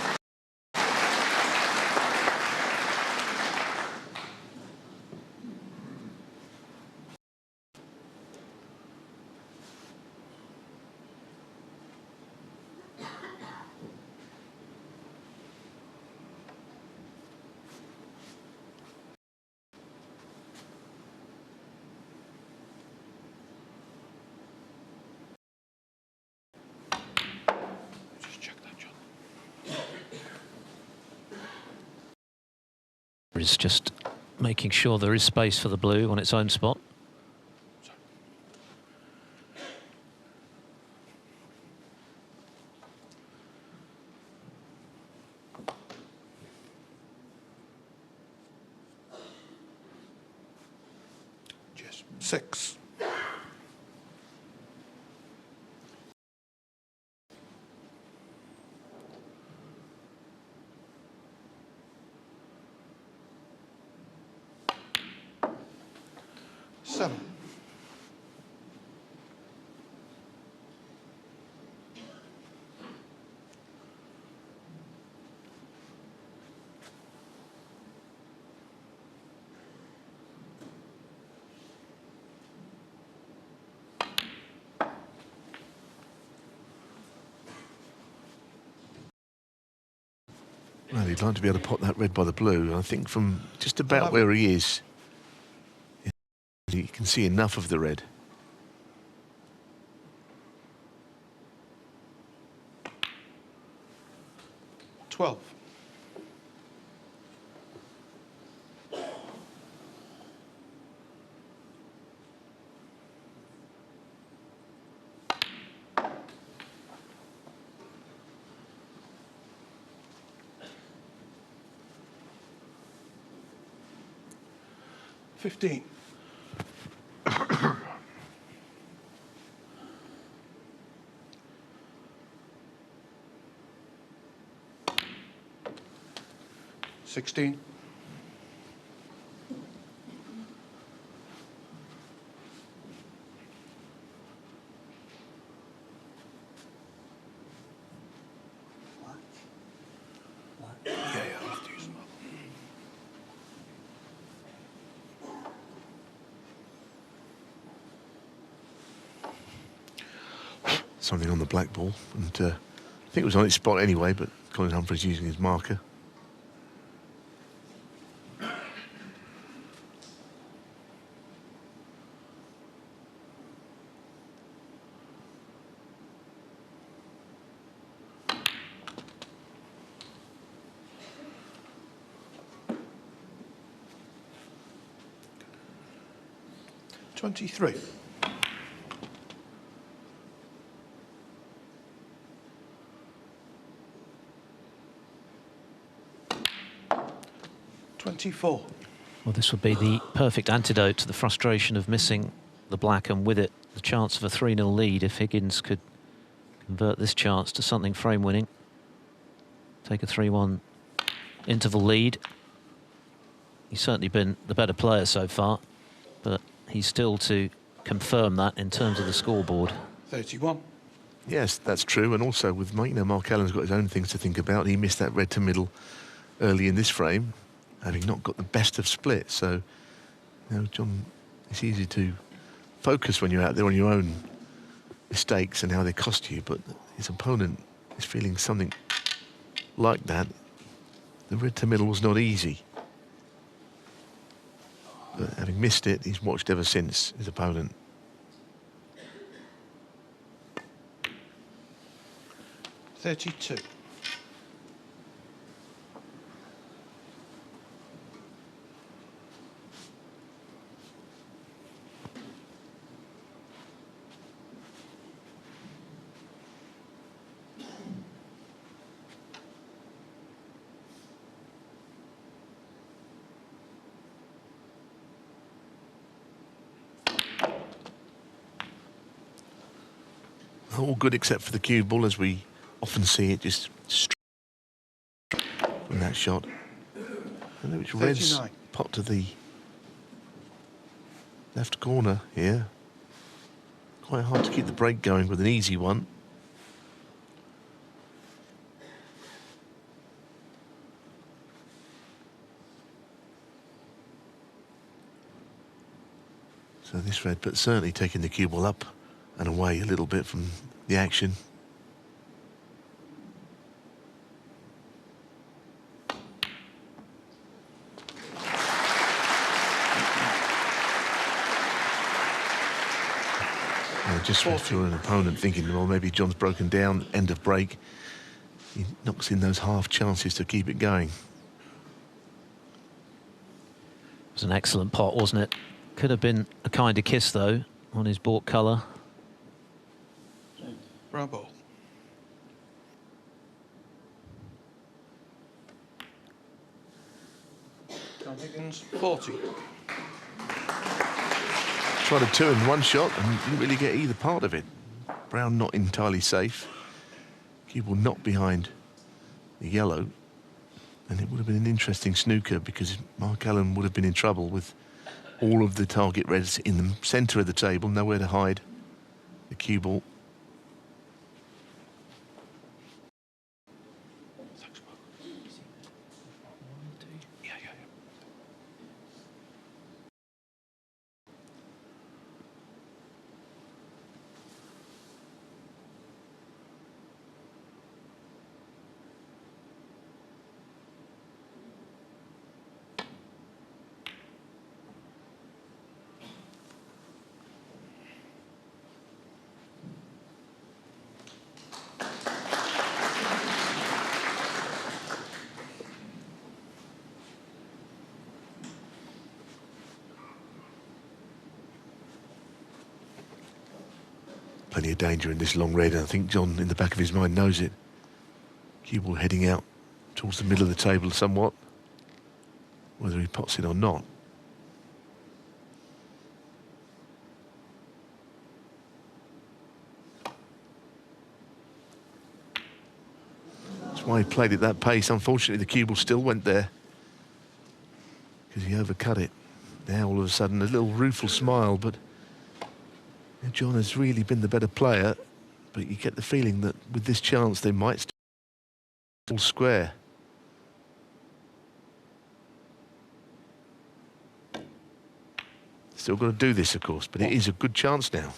Just check that, John. Is just making sure there is space for the blue on its own spot. Yes. 6. Seven. Well, he'd like to be able to pot that red by the blue. I think from just about where he is, you can see enough of the red. Twelve. 15. $16. Yeah, I'll have to use them up. Something on the black ball, and I think it was on its spot anyway, but Colin Humphreys using his marker. $23. $24. Well, this would be the perfect antidote to the frustration of missing the black, and with it, the chance of a 3-0 lead if Higgins could convert this chance to something frame-winning. Take a 3-1 interval lead. He's certainly been the better player so far, but he's still to confirm that in terms of the scoreboard. 31. Yes, that's true, and also with Mike, Mark Allen's got his own things to think about. He missed that red to middle early in this frame, having not got the best of split. So, John, it's easy to focus when you're out there on your own mistakes and how they cost you, but his opponent is feeling something like that. The red to middle was not easy. But having missed it, he's watched ever since his opponent. $32. All good except for the cue ball, as we often see it just straight from that shot. And it's Red's 39. pot to the left corner here. Quite hard to keep the break going with an easy one. So this red, but certainly taking the cue ball up and away a little bit from the action. Just if you're an opponent thinking, well, maybe John's broken down, end of break, he knocks in those half chances to keep it going. It was an excellent pot, wasn't it? Could have been a kinder kiss, though, on his baulk colour. Bravo. John Higgins, 40. Tried a 2 in one shot and didn't really get either part of it. Brown not entirely safe. Cue ball not behind the yellow. And it would have been an interesting snooker because Mark Allen would have been in trouble with all of the target reds in the centre of the table, nowhere to hide the cue ball. Plenty of danger in this long red, and I think John, in the back of his mind, knows it. Cue ball heading out towards the middle of the table somewhat, whether he pots it or not. why he played at that pace. Unfortunately, the cue ball still went there because he overcut it. Now, all of a sudden, a little rueful smile, but John has really been the better player, but you get the feeling that with this chance, they might still square. Still got to do this, of course, but it is a good chance now.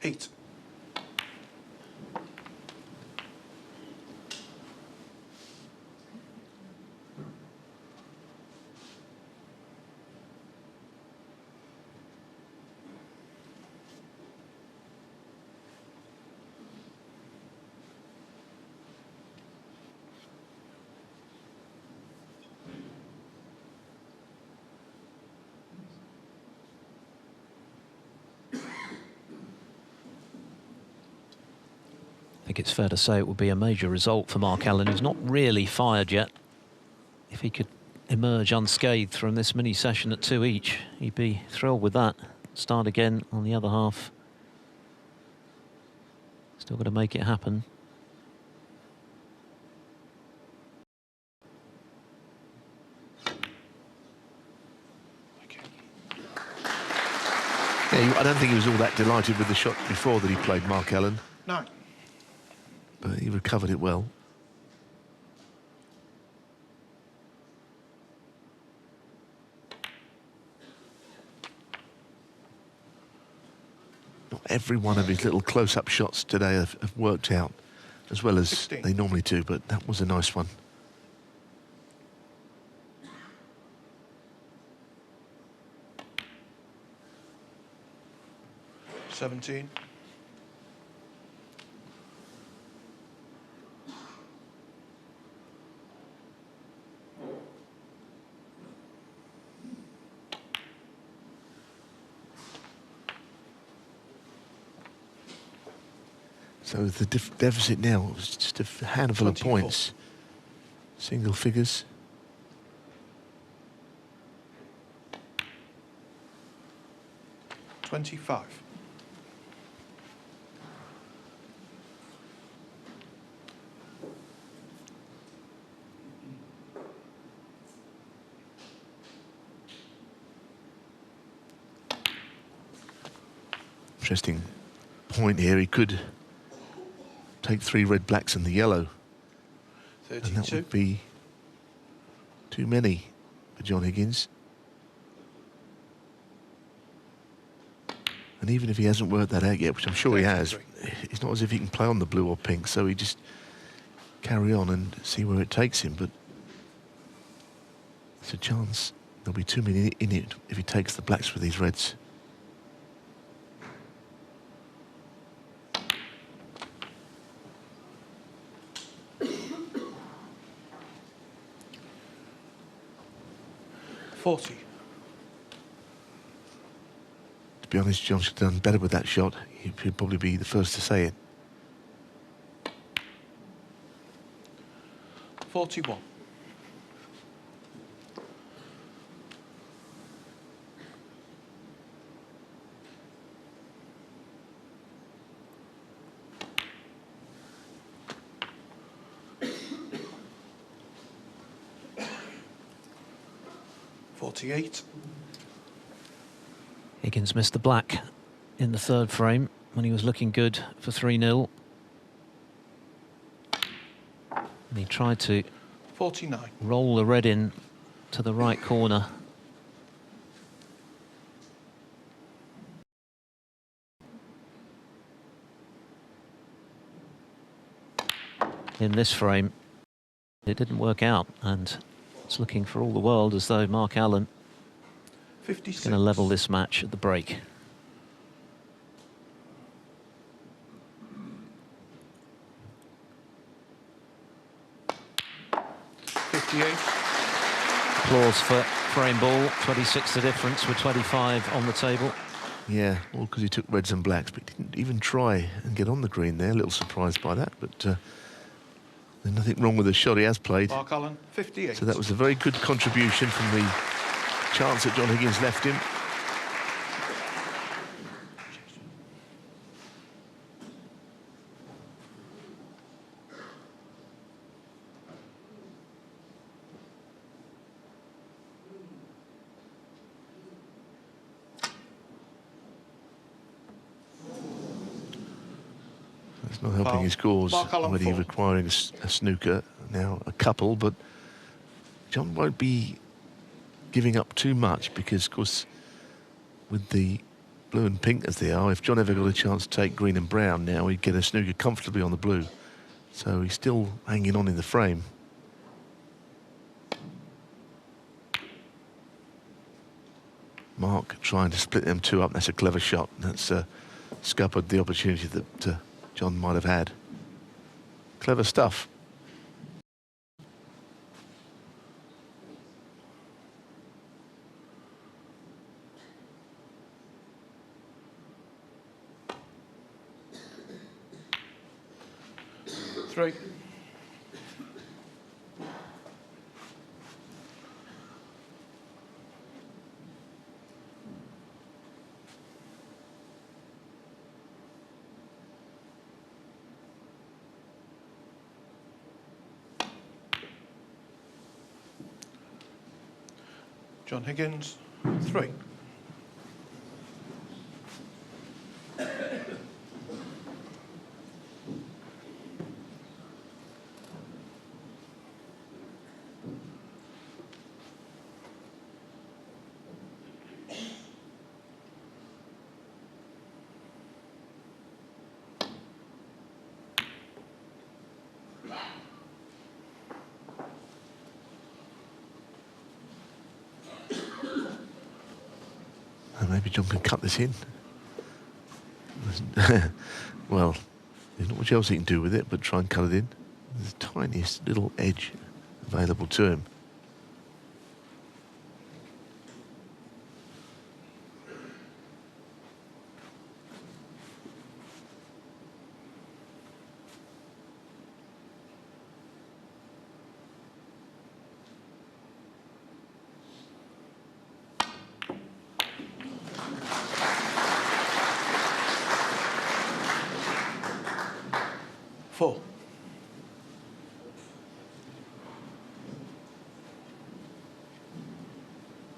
Eight. I think it's fair to say it would be a major result for Mark Allen, who's not really fired yet. If he could emerge unscathed from this mini session at 2 each, he'd be thrilled with that. Start again on the other half. Still got to make it happen. Yeah, I don't think he was all that delighted with the shot before that he played, Mark Allen. No. But he recovered it well. Not every one of his little close-up shots today have worked out as well as 16. They normally do, but that was a nice one. $17. So the deficit now was just a handful 24. of points. Single figures. $25. Interesting point here. He could take 3 red, blacks and the yellow. 32. And that would be too many for John Higgins. And even if he hasn't worked that out yet, which I'm sure he has, it's not as if he can play on the blue or pink, so he just carry on and see where it takes him. But there's a chance there'll be too many in it if he takes the blacks with these reds. $40. To be honest, John should have done better with that shot. He'd probably be the first to say it. 41. $48. Higgins missed the black in the third frame when he was looking good for 3-0. And he tried to 49. roll the red in to the right corner. In this frame, it didn't work out, and it's looking for all the world as though Mark Allen 56. going to level this match at the break. $58. Applause for frame ball. 26 the difference with 25 on the table. Yeah, all because he took reds and blacks, but he didn't even try and get on the green there. A little surprised by that, but there's nothing wrong with the shot he has played. Mark Allen, 58. So that was a very good contribution from the chance that John Higgins left him. It's not helping his cause, already requiring a snooker, now a couple, but John won't be giving up too much because, of course, with the blue and pink as they are, if John ever got a chance to take green and brown now, he'd get a snooker comfortably on the blue. So he's still hanging on in the frame. Mark trying to split them two up. That's a clever shot. That's scuppered the opportunity that John might have had. Clever stuff. Three. John Higgins, 3. Maybe John can cut this in. Well, there's not much else he can do with it but try and cut it in. There's the tiniest little edge available to him.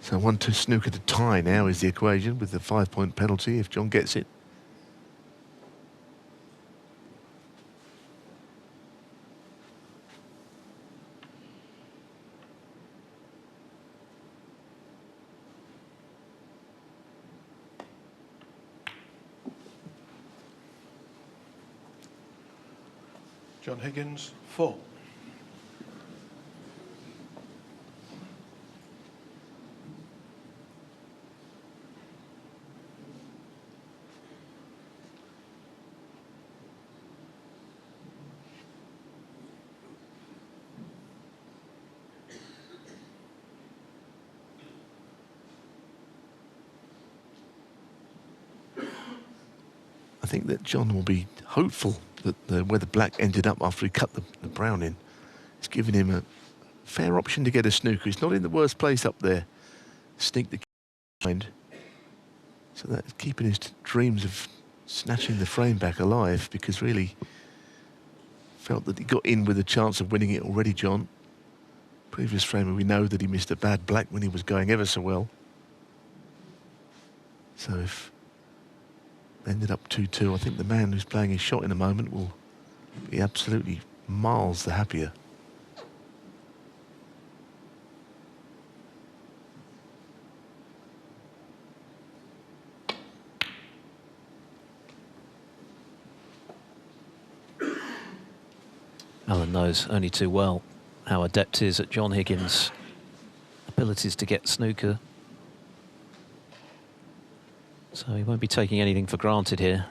So 1-2 snooker to tie now is the equation with the 5-point penalty if John gets it. John Higgins, 4. I think that John will be hopeful that where the black ended up after he cut the brown in, it's given him a fair option to get a snooker. He's not in the worst place up there. Sneak the mind. So that's keeping his dreams of snatching the frame back alive, because really felt that he got in with a chance of winning it already, John. Previous frame, we know that he missed a bad black when he was going ever so well. So if ended up 2-2, I think the man who's playing his shot in a moment will be absolutely miles the happier. Alan knows only too well how adept he is at John Higgins' abilities to get snooker. So he won't be taking anything for granted here.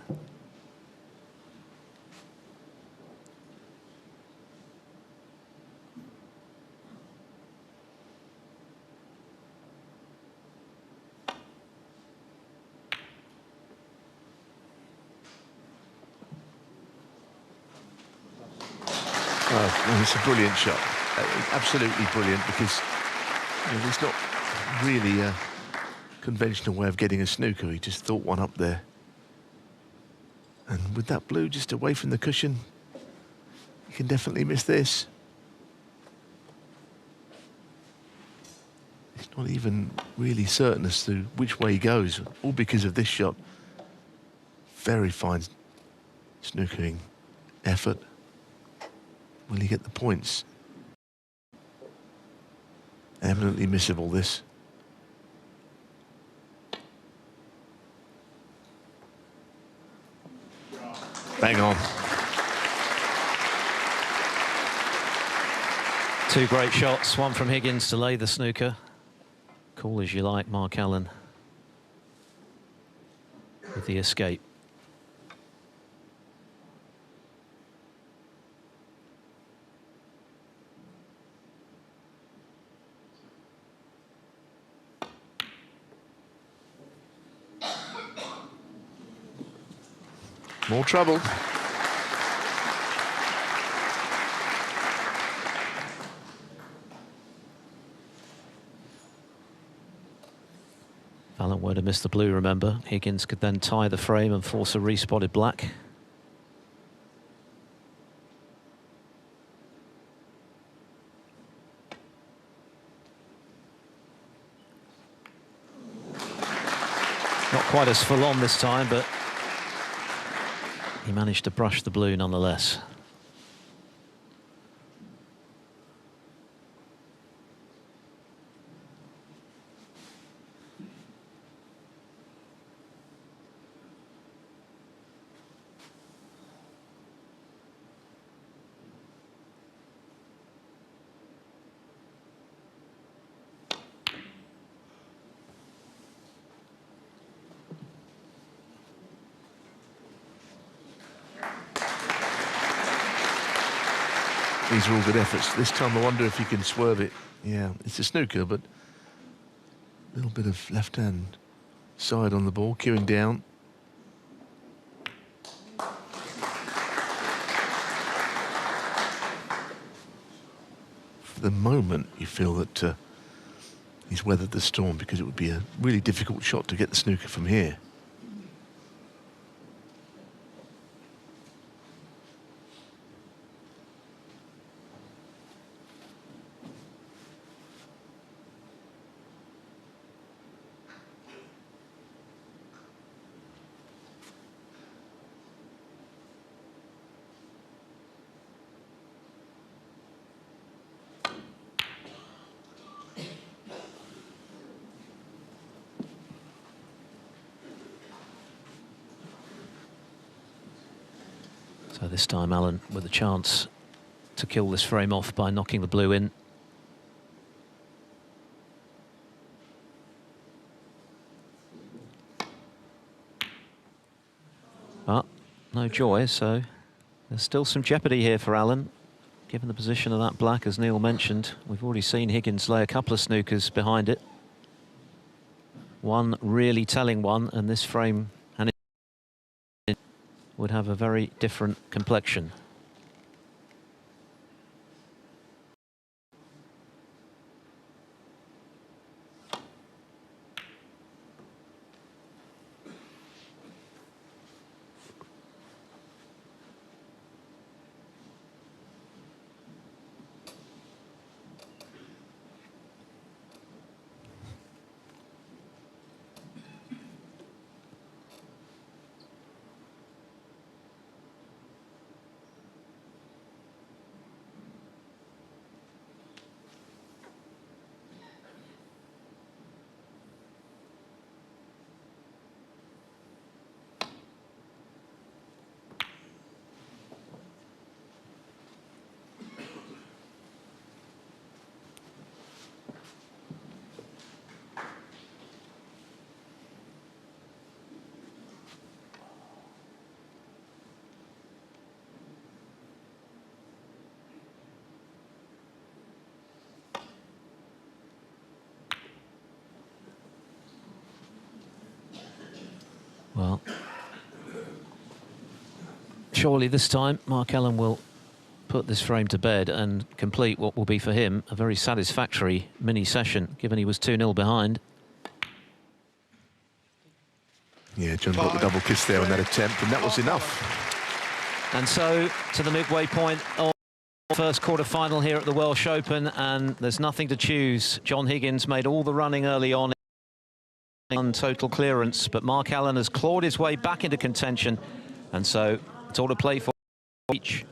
Oh, it's a brilliant shot. Absolutely brilliant, because it's not really a conventional way of getting a snooker. He just thought one up there. And with that blue just away from the cushion, you can definitely miss this. He's not even really certain as to which way he goes, all because of this shot. Very fine snookering effort. Will he get the points? Eminently missable, this. Bang on. Two great shots, one from Higgins to lay the snooker. Call as you like, Mark Allen with the escape. More trouble. Allen won't have missed the blue, remember. Higgins could then tie the frame and force a respotted black. Not quite as full on this time, but he managed to brush the blue nonetheless. These are all good efforts. This time I wonder if he can swerve it. Yeah, it's a snooker, but a little bit of left-hand side on the ball, queuing down. For the moment, you feel that he's weathered the storm, because it would be a really difficult shot to get the snooker from here. So this time Allen with a chance to kill this frame off by knocking the blue in. But no joy, so there's still some jeopardy here for Allen, given the position of that black, as Neil mentioned. We've already seen Higgins lay a couple of snookers behind it. One really telling one, and this frame and it would have a very different complexion. Well, surely this time Mark Allen will put this frame to bed and complete what will be for him a very satisfactory mini session, given he was 2-0 behind. Yeah, John got the double kiss there on that attempt, and that was enough. And so to the midway point of the first quarter-final here at the Welsh Open, and there's nothing to choose. John Higgins made all the running early on total clearance, but Mark Allen has clawed his way back into contention, and so it's all to play for each.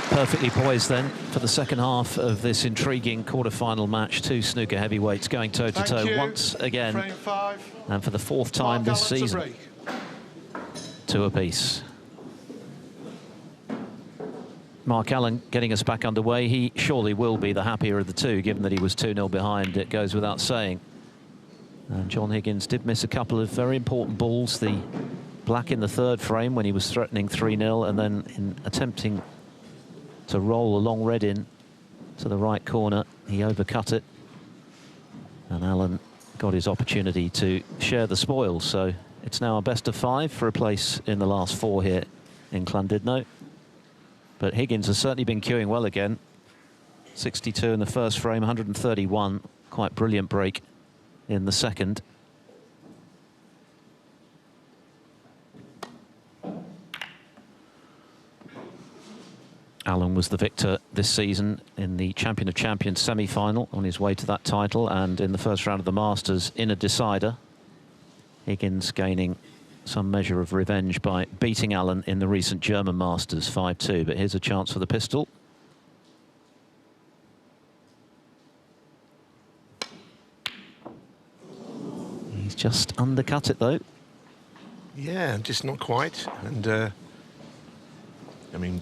Perfectly poised then for the second half of this intriguing quarter-final match. Two snooker heavyweights going toe-to-toe once again, and for the fourth time this season. Two apiece. Mark Allen getting us back underway. He surely will be the happier of the two, given that he was 2-0 behind. It goes without saying. And John Higgins did miss a couple of very important balls. The black in the third frame when he was threatening 3-0, and then in attempting to roll a long red in to the right corner, he overcut it. And Allen got his opportunity to share the spoils. So it's now a best of 5 for a place in the last 4 here in Llandudno. But Higgins has certainly been queuing well again. 62 in the first frame, 131. Quite brilliant break in the second. Allen was the victor this season in the Champion of Champions semi-final, on his way to that title, and in the first round of the Masters in a decider. Higgins gaining some measure of revenge by beating Allen in the recent German Masters 5-2, but here's a chance for the pistol. He's just undercut it though. Yeah, just not quite. And I mean,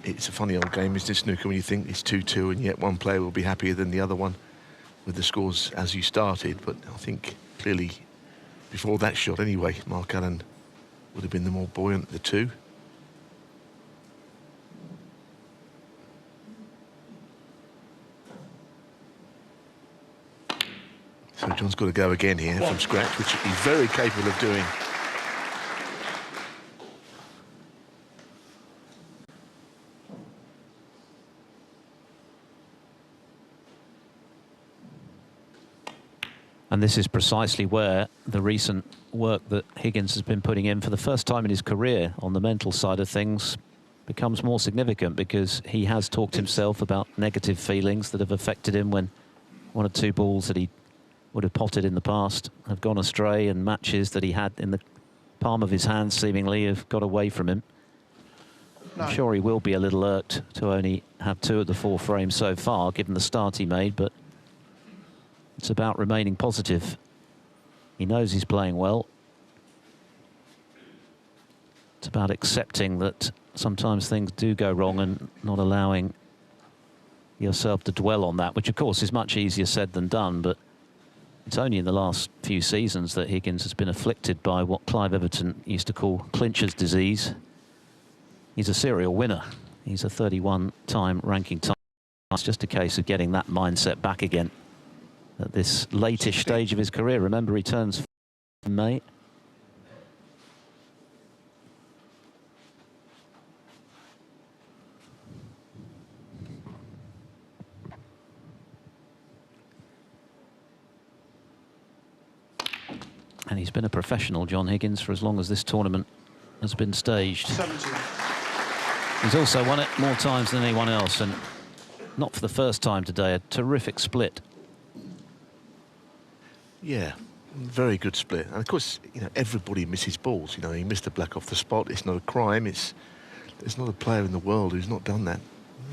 it's a funny old game, isn't it, snooker, when you think it's 2-2 and yet one player will be happier than the other one with the scores as you started. But I think clearly before that shot anyway, Mark Allen would have been the more buoyant of the two. So John's got to go again here from scratch, which he's very capable of doing. And this is precisely where the recent work that Higgins has been putting in for the first time in his career on the mental side of things becomes more significant, because he has talked himself about negative feelings that have affected him when one or two balls that he would have potted in the past have gone astray, and matches that he had in the palm of his hand seemingly have got away from him. No. I'm sure he will be a little irked to only have 2 of the 4 frames so far, given the start he made, but it's about remaining positive. He knows he's playing well. It's about accepting that sometimes things do go wrong and not allowing yourself to dwell on that, which of course is much easier said than done, but it's only in the last few seasons that Higgins has been afflicted by what Clive Everton used to call clincher's disease. He's a serial winner. He's a 31-time ranking top. It's just a case of getting that mindset back again at this latish stage of his career. Remember, he turns in May. And he's been a professional, John Higgins, for as long as this tournament has been staged. 70. He's also won it more times than anyone else, and not for the first time today, a terrific split. Yeah, very good split. And of course, you know, everybody misses balls. You know, he missed a black off the spot. It's not a crime. There's not a player in the world who's not done that.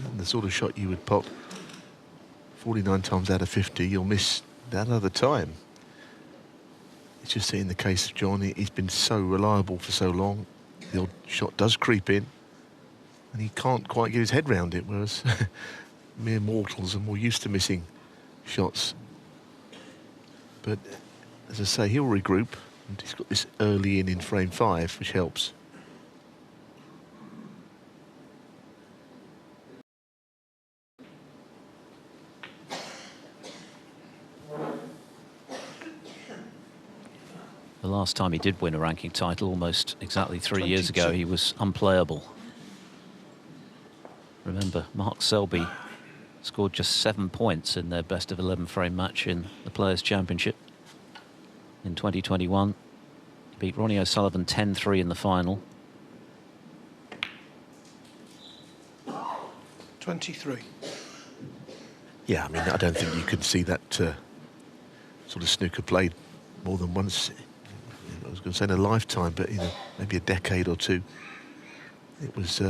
And the sort of shot you would pot 49 times out of 50, you'll miss that other time. It's just that in the case of John, he's been so reliable for so long. The odd shot does creep in, and he can't quite get his head round it, whereas mere mortals are more used to missing shots. But as I say, he'll regroup, and he's got this early in frame 5, which helps. A The last time he did win a ranking title, almost exactly 3 years ago, 22. he was unplayable. Remember, Mark Selby scored just 7 points in their best of 11 frame match in the Players' Championship in 2021. He beat Ronnie O'Sullivan 10-3 in the final. 23. Yeah, I mean, I don't think you could see that sort of snooker played more than once. I was going to say in a lifetime, but, you know, maybe a decade or two. It was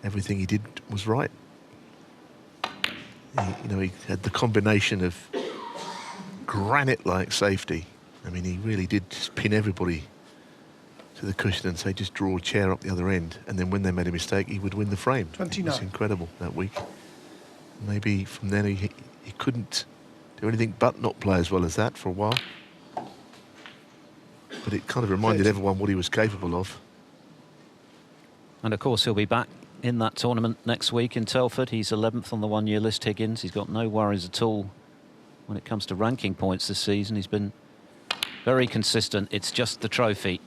everything he did was right. He had the combination of granite-like safety. I mean, he really did just pin everybody to the cushion and say, just draw a chair up the other end. And then when they made a mistake, he would win the frame. 29. It was incredible that week. Maybe from then he couldn't do anything but not play as well as that for a while. But it kind of reminded everyone what he was capable of. And of course, he'll be back in that tournament next week in Telford. He's 11th on the one-year list, Higgins. He's got no worries at all when it comes to ranking points this season. He's been very consistent. It's just the trophy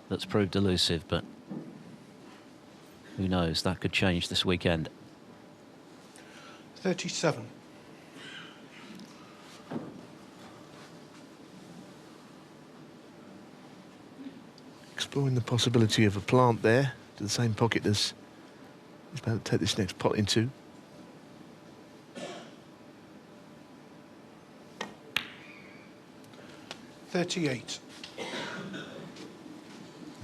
that's proved elusive, but who knows, that could change this weekend. 37. Exploring the possibility of a plant there to the same pocket as he's about to take this next pot into. $38. I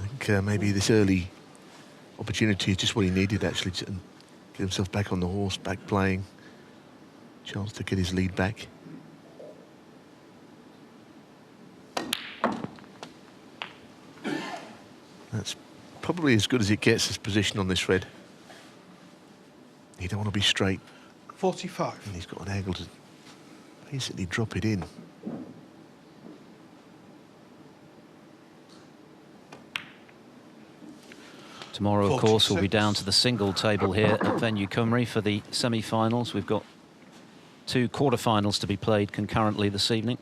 think maybe this early opportunity is just what he needed, actually, to get himself back on the horse, back playing. Chance to get his lead back. That's probably as good as it gets, his position on this red. You don't want to be straight. 45. And he's got an angle to basically drop it in. Tomorrow, of course, we'll be down to the single table here at Venue Cymru for the semi-finals. We've got 2 quarter-finals to be played concurrently this evening,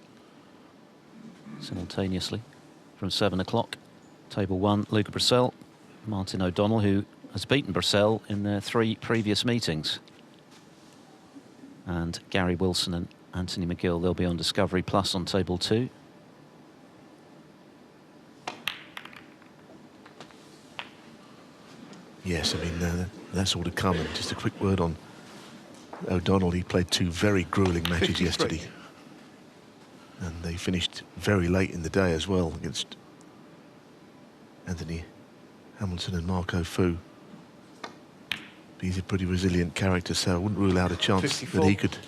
simultaneously, from 7 o'clock. Table 1, Luca Brissell, Martin O'Donnell, who has beaten Brissell in their 3 previous meetings. And Gary Wilson and Anthony McGill, they'll be on Discovery Plus on Table 2. Yes, I mean, that's all to come. And just a quick word on O'Donnell. He played 2 very gruelling matches 53. yesterday. And they finished very late in the day as well against Anthony Hamilton and Marco Fu. He's a pretty resilient character, so I wouldn't rule out a chance 54. that he could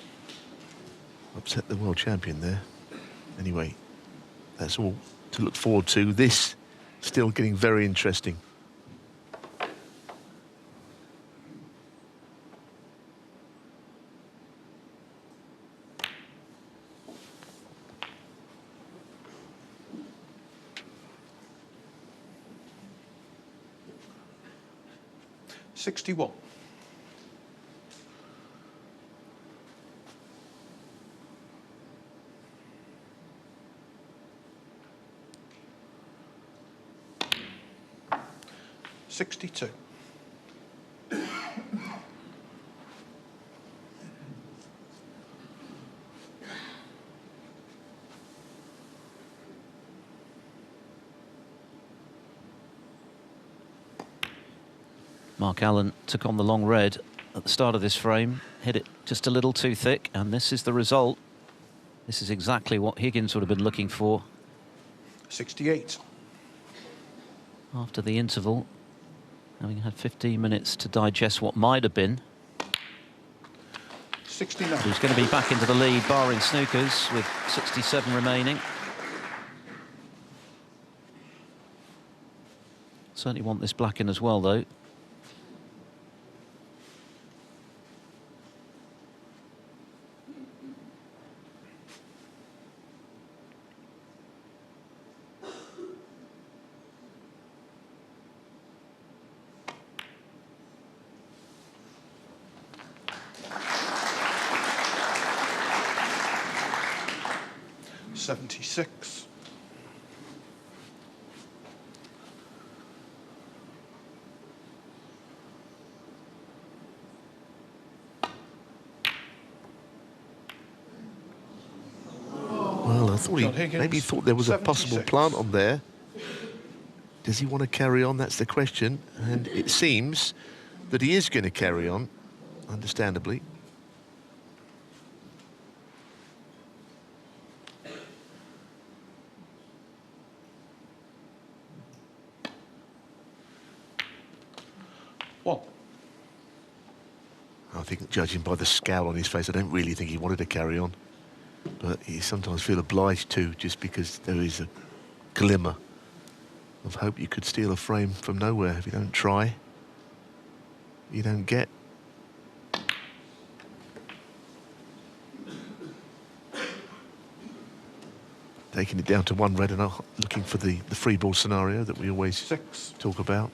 upset the world champion there. Anyway, that's all to look forward to. This still getting very interesting. $61. $62. Mark Allen took on the long red at the start of this frame, hit it just a little too thick, and this is the result. This is exactly what Higgins would have been looking for. 68. After the interval, having had 15 minutes to digest what might have been. 69. He's going to be back into the lead, barring Snookers, with 67 remaining. Certainly want this black in as well, though. $76. I thought maybe he thought there was a possible 76. plant on there. Does he want to carry on? That's the question. And it seems that he is going to carry on, understandably. One. I think, judging by the scowl on his face, I don't really think he wanted to carry on. But you sometimes feel obliged to, just because there is a glimmer of hope you could steal a frame from nowhere. If you don't try, you don't get. Taking it down to 1 red and looking for the free ball scenario that we always 6. talk about.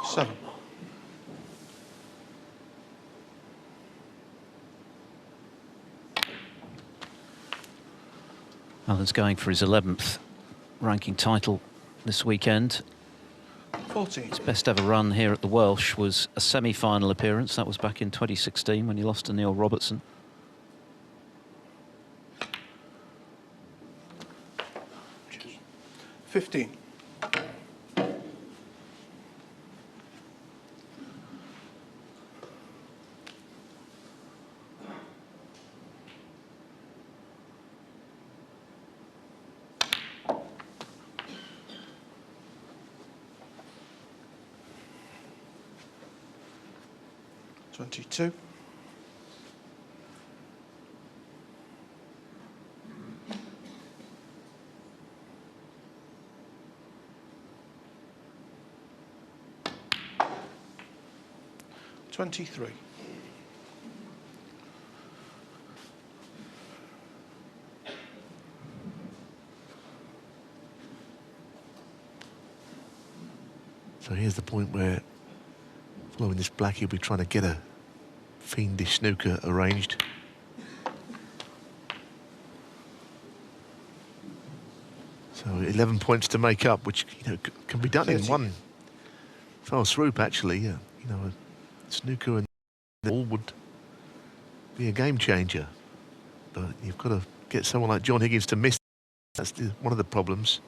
Seven. Alan's going for his 11th ranking title this weekend. 14. His best ever run here at the Welsh was a semi-final appearance. That was back in 2016 when he lost to Neil Robertson. Cheers. 15. Two. 23. So here's the point where, following this black, he'll be trying to get a fiendish snooker arranged. So 11 points to make up, which, you know, can be done 30. in one fell swoop, actually. You know, a snooker and all would be a game changer. But you've got to get someone like John Higgins to miss. That's one of the problems.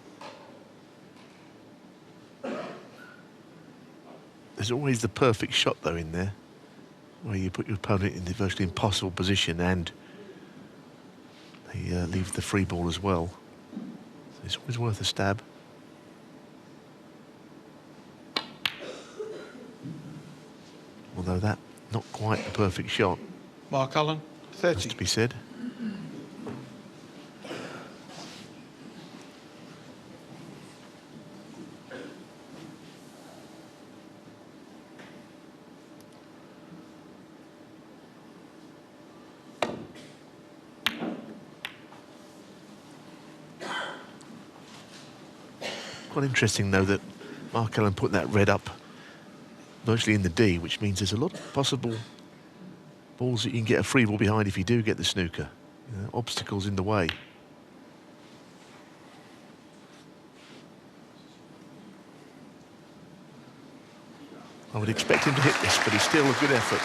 There's always the perfect shot, though, in there, where you put your opponent in the virtually impossible position and they leave the free ball as well. So it's always worth a stab. Although that, not quite the perfect shot, Mark Allen, has 30. to be said. Quite interesting, though, that Mark Allen put that red up virtually in the D, which means there's a lot of possible balls that you can get a free ball behind if you do get the snooker. You know, obstacles in the way. I would expect him to hit this, but it's still a good effort.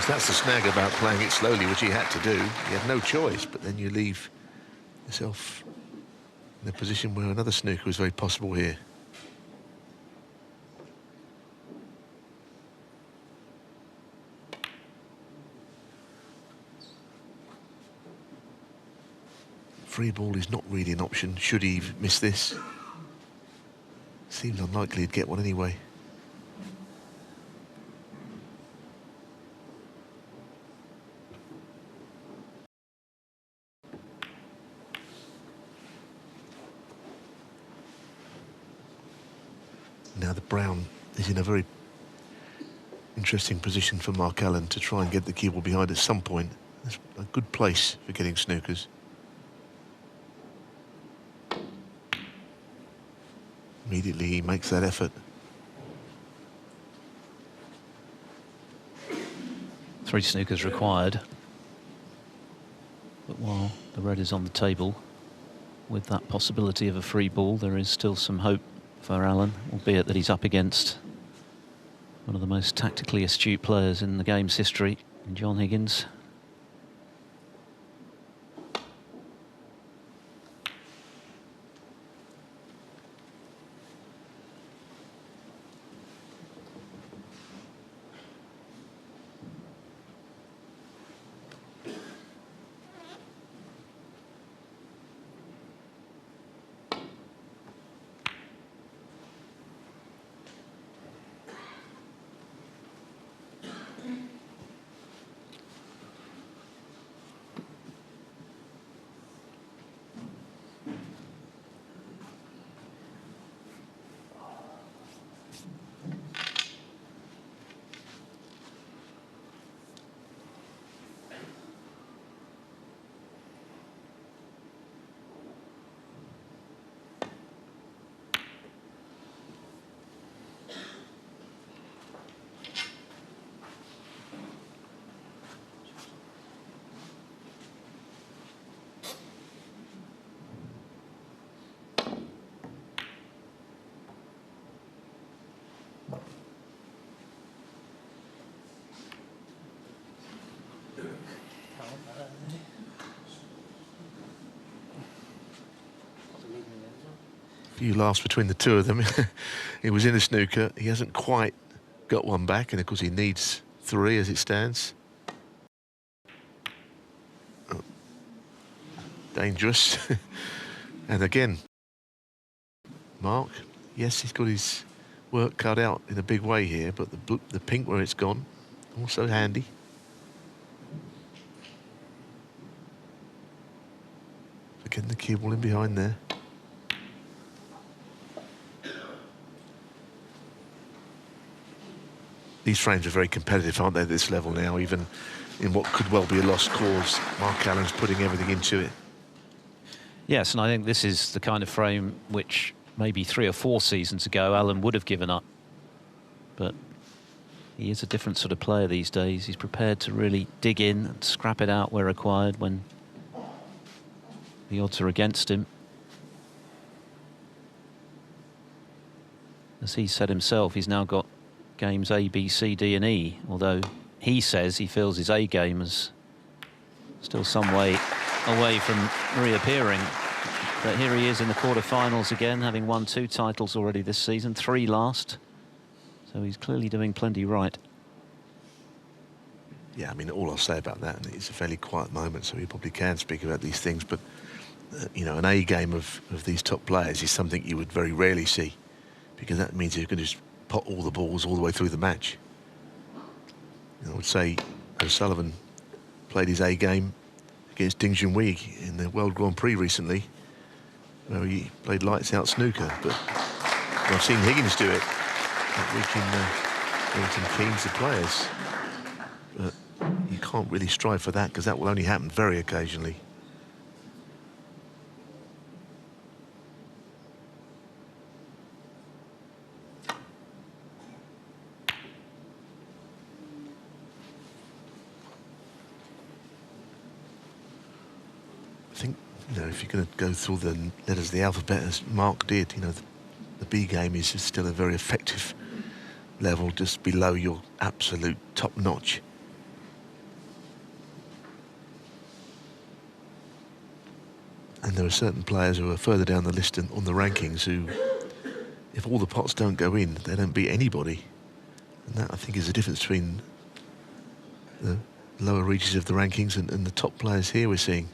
That's the snag about playing it slowly, which he had to do. He had no choice, but then you leave yourself in a position where another snooker is very possible here. Free ball is not really an option, should he miss this. Seems unlikely he'd get one anyway. Now the brown is in a very interesting position for Mark Allen to try and get the cue ball behind at some point. It's a good place for getting snookers. Immediately he makes that effort. 3 snookers required. But while the red is on the table, with that possibility of a free ball, there is still some hope for Allen, albeit that he's up against one of the most tactically astute players in the game's history, John Higgins. Few laughs between the two of them. He was in a snooker. He hasn't quite got one back, and of course he needs 3 as it stands. Oh. Dangerous. And again, Mark, yes, he's got his work cut out in a big way here, but the pink where it's gone, also handy. Getting the cue ball in behind there. These frames are very competitive, aren't they, at this level now, even in what could well be a lost cause. Mark Allen's putting everything into it. Yes, and I think this is the kind of frame which maybe 3 or 4 seasons ago Allen would have given up. But he is a different sort of player these days. He's prepared to really dig in and scrap it out where required when the odds are against him. As he said himself, he's now got games A, B, C, D and E, although he says he feels his A game is still some way away from reappearing. But here he is in the quarterfinals again, having won 2 titles already this season, 3 last. So he's clearly doing plenty right. Yeah, I mean, all I'll say about that, and it's a fairly quiet moment, so he probably can speak about these things, but, you know, an A game of these top players is something you would very rarely see, because that means you can just pot all the balls all the way through the match. You know, I would say O'Sullivan played his A game against Ding Junhui in the World Grand Prix recently, where he played lights out snooker, but I've seen Higgins do it, reaching Wellington Keynes, the players. But you can't really strive for that, because that will only happen very occasionally. I think, you know, if you're going to go through the letters of the alphabet as Mark did, you know, the B game is still a very effective level, just below your absolute top notch. And there are certain players who are further down the list on the rankings who, if all the pots don't go in, they don't beat anybody. And that, I think, is the difference between the lower reaches of the rankings and the top players here we're seeing.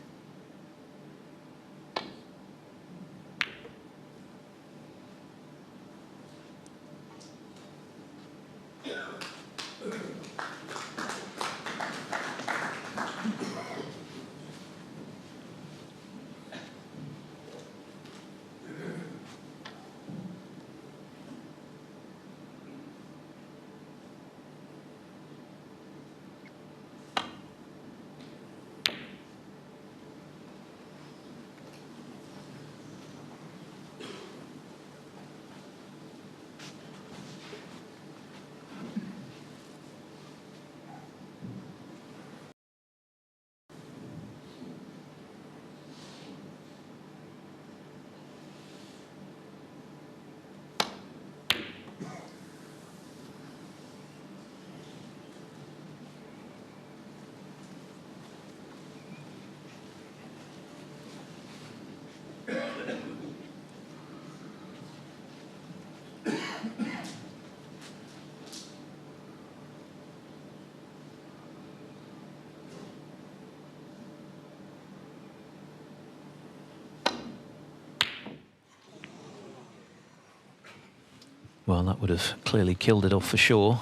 Well, that would have clearly killed it off for sure.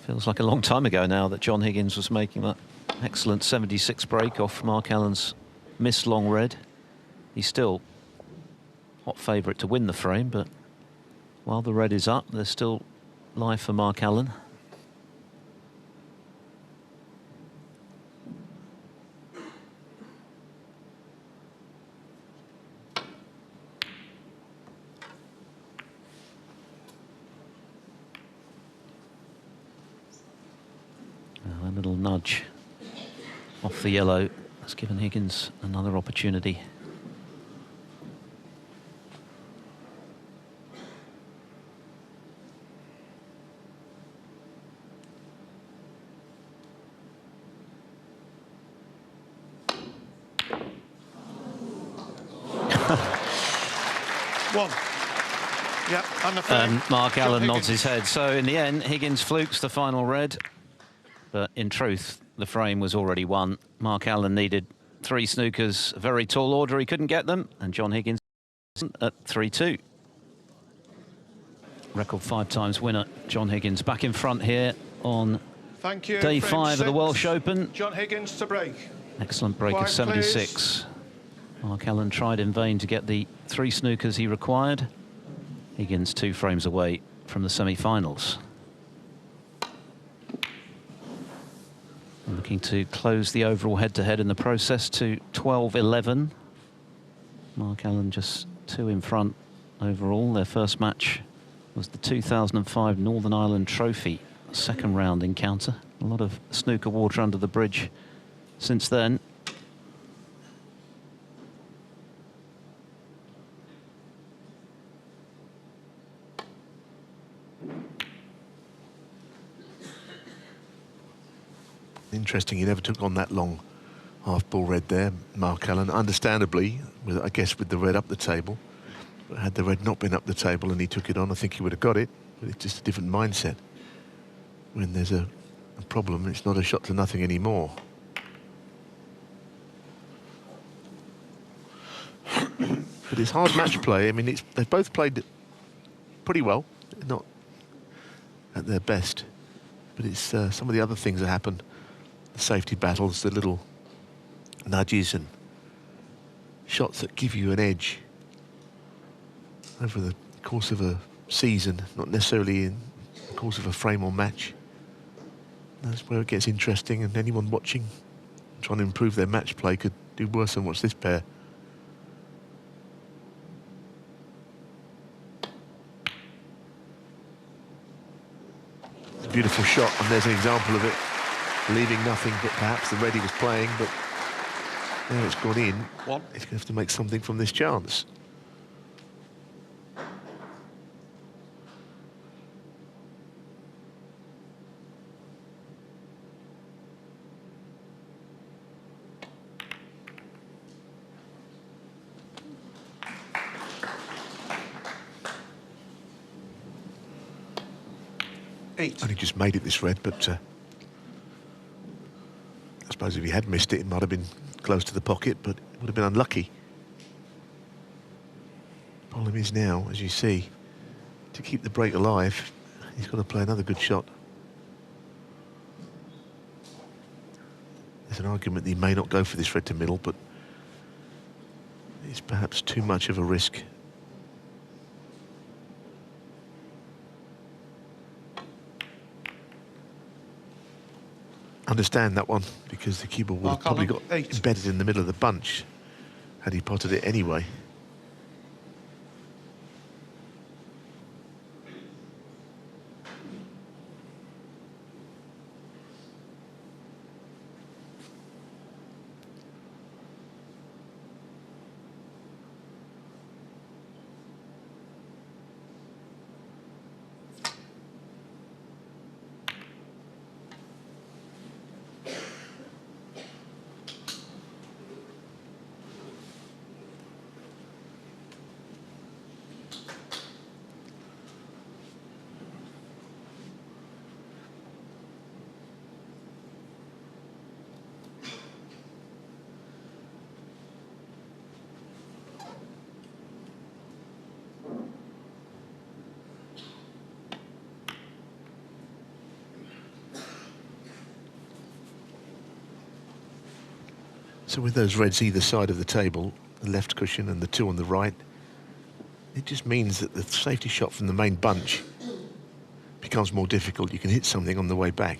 Feels like a long time ago now that John Higgins was making that excellent 76 break off Mark Allen's missed long red. He's still hot favourite to win the frame, but while the red is up, there's still life for Mark Allen. A little nudge off the yellow has given Higgins another opportunity. One. Yeah, and Mark Allen nods his head. So in the end, Higgins flukes the final red. But in truth, the frame was already won. Mark Allen needed 3 snookers, a very tall order. He couldn't get them. And John Higgins at 3-2. Record 5 times winner, John Higgins, back in front here on day 5 of the Welsh Open. John Higgins to break. Excellent break of 76. Please. Mark Allen tried in vain to get the 3 snookers he required. Higgins 2 frames away from the semi-finals. Looking to close the overall head-to-head in the process to 12-11. Mark Allen just 2 in front overall. Their first match was the 2005 Northern Ireland Trophy second round encounter. A lot of snooker water under the bridge since then. Interesting, he never took on that long half-ball red there, Mark Allen. Understandably, I guess with the red up the table. But had the red not been up the table and he took it on, I think he would have got it. But it's just a different mindset. When there's a problem, it's not a shot to nothing anymore. But it's hard match play. I mean, they've both played pretty well, not at their best. But it's some of the other things that happen. Safety battles, the little nudges and shots that give you an edge over the course of a season, not necessarily in the course of a frame or match. That's where it gets interesting, and anyone watching trying to improve their match play could do worse than watch this pair. It's a beautiful shot, and there's an example of it. Leaving nothing but perhaps the red he was playing, but now it's gone in. One. He's going to have to make something from this chance. Eight. Only just made it, this red, but I suppose if he had missed it, it might have been close to the pocket, but it would have been unlucky. Problem is now, as you see, to keep the break alive, he's got to play another good shot. There's an argument that he may not go for this red to middle, but it's perhaps too much of a risk. Understand that one, because the cue ball would have probably got embedded in the middle of the bunch had he potted it anyway. So with those reds either side of the table, the left cushion and the two on the right, it just means that the safety shot from the main bunch becomes more difficult. You can hit something on the way back.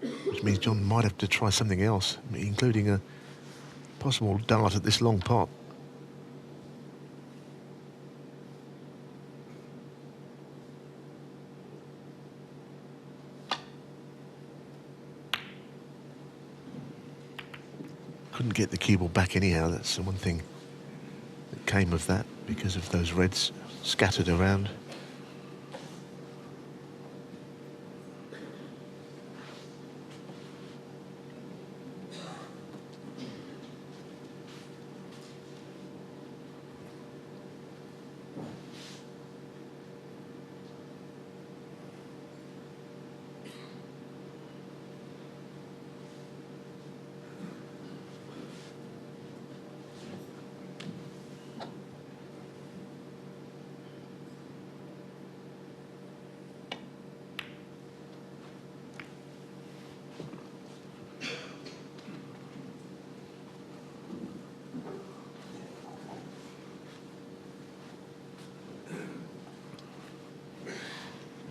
Which means John might have to try something else, including a possible dart at this long pot. Couldn't get the cue ball back anyhow. That's the one thing that came of that, because of those reds scattered around.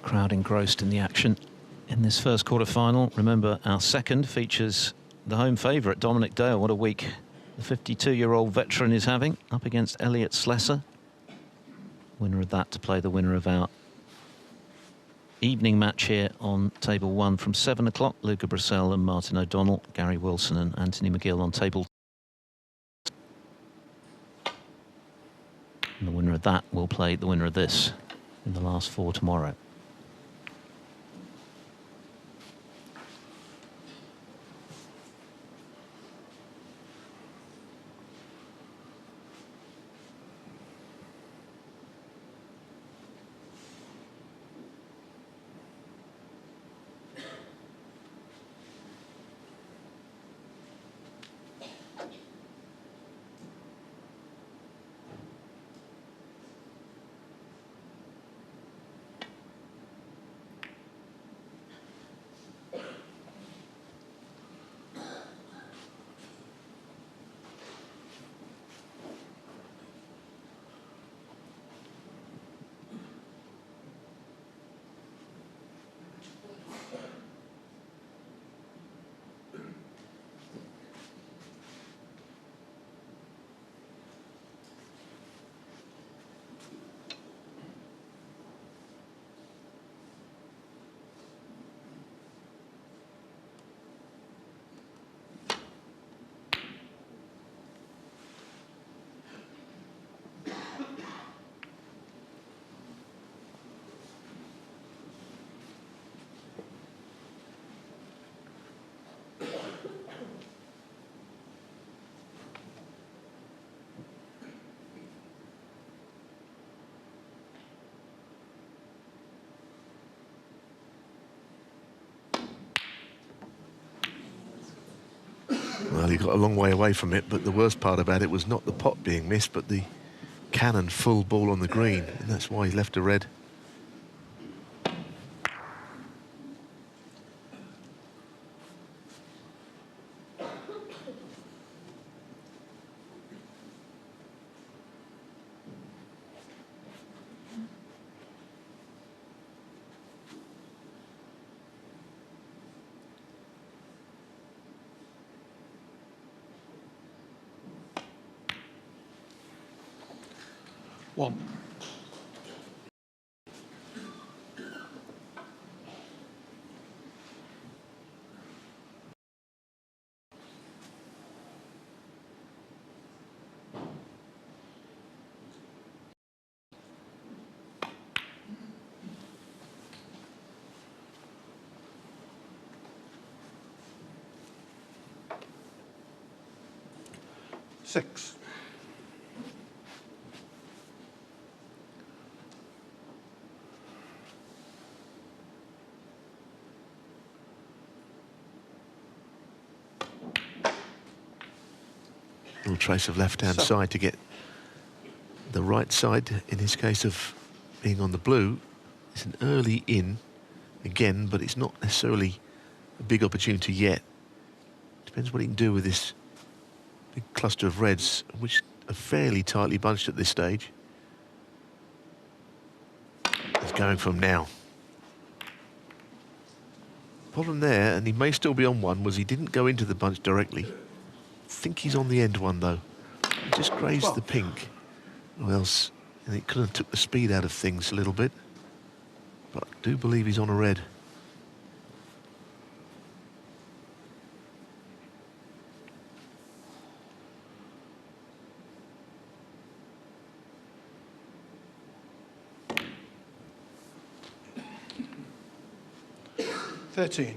Crowd engrossed in the action in this first quarter-final. Remember, our second features the home favourite, Dominic Dale. What a week the 52-year-old veteran is having, up against Elliot Slesser. Winner of that to play the winner of our evening match here on table 1 from 7 o'clock. Luca Brissell and Martin O'Donnell, Gary Wilson and Anthony McGill on table. And the winner of that will play the winner of this in the last 4 tomorrow. Well, he got a long way away from it, but the worst part about it was not the pot being missed, but the cannon full ball on the green, and that's why he left a red. One. Six. Little trace of left-hand side to get the right side, in his case of being on the blue, It's an early in again, but it's not necessarily a big opportunity yet. Depends what he can do with this big cluster of reds, which are fairly tightly bunched at this stage. He's going from now. Problem there, and he may still be on one, was he didn't go into the bunch directly. I think he's on the end one though. He just grazed the pink, or else, and it could have took the speed out of things a little bit. But I do believe he's on a red. $13.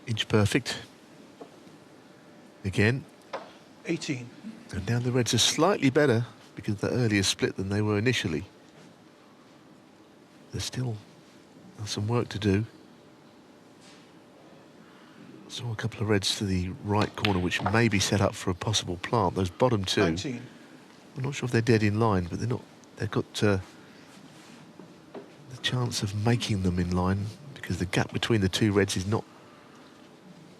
Inch perfect. Again. 18. And now the reds are slightly better because of the earlier split than they were initially. There's still some work to do. Saw a couple of reds to the right corner which may be set up for a possible plant. Those bottom two. 19. I'm not sure if they're dead in line, but they're not. They've got the chance of making them in line because the gap between the two reds is not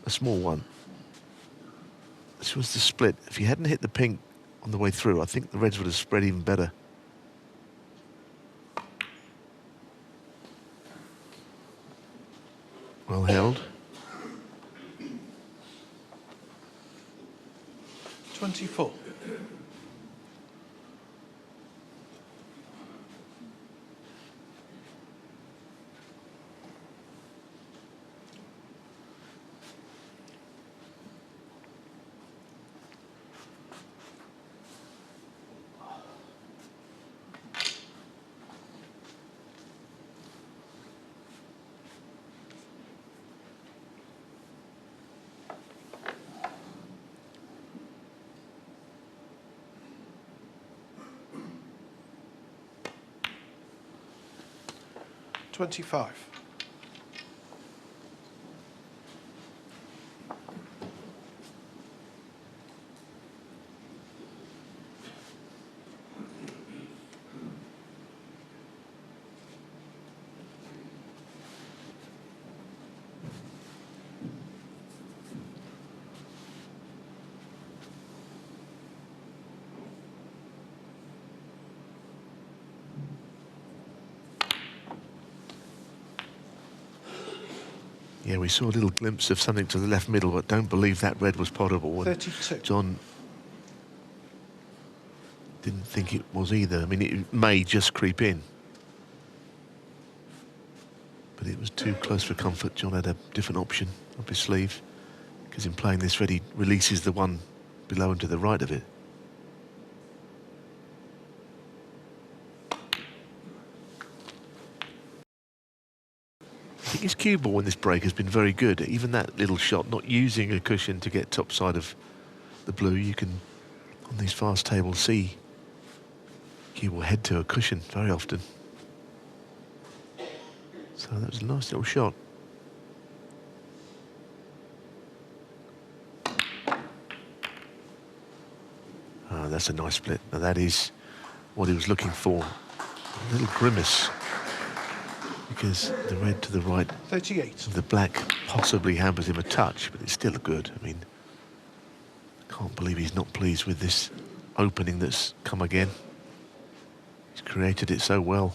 a small one. This was the split. If he hadn't hit the pink on the way through, I think the reds would have spread even better. Well held. 24. $25. Yeah, we saw a little glimpse of something to the left middle, but don't believe that red was potable. 32. John didn't think it was either. I mean, it may just creep in. But it was too close for comfort. John had a different option up his sleeve, because in playing this red, he releases the one below and to the right of it. I think his cue ball in this break has been very good. Even that little shot, not using a cushion to get top side of the blue, you can, on these fast tables, see cue ball head to a cushion very often. So that was a nice little shot. Ah, that's a nice split. Now that is what he was looking for. A little grimace, because the red to the right 38. of the black possibly hampers him a touch, but it's still good. I mean, I can't believe he's not pleased with this opening that's come again. He's created it so well.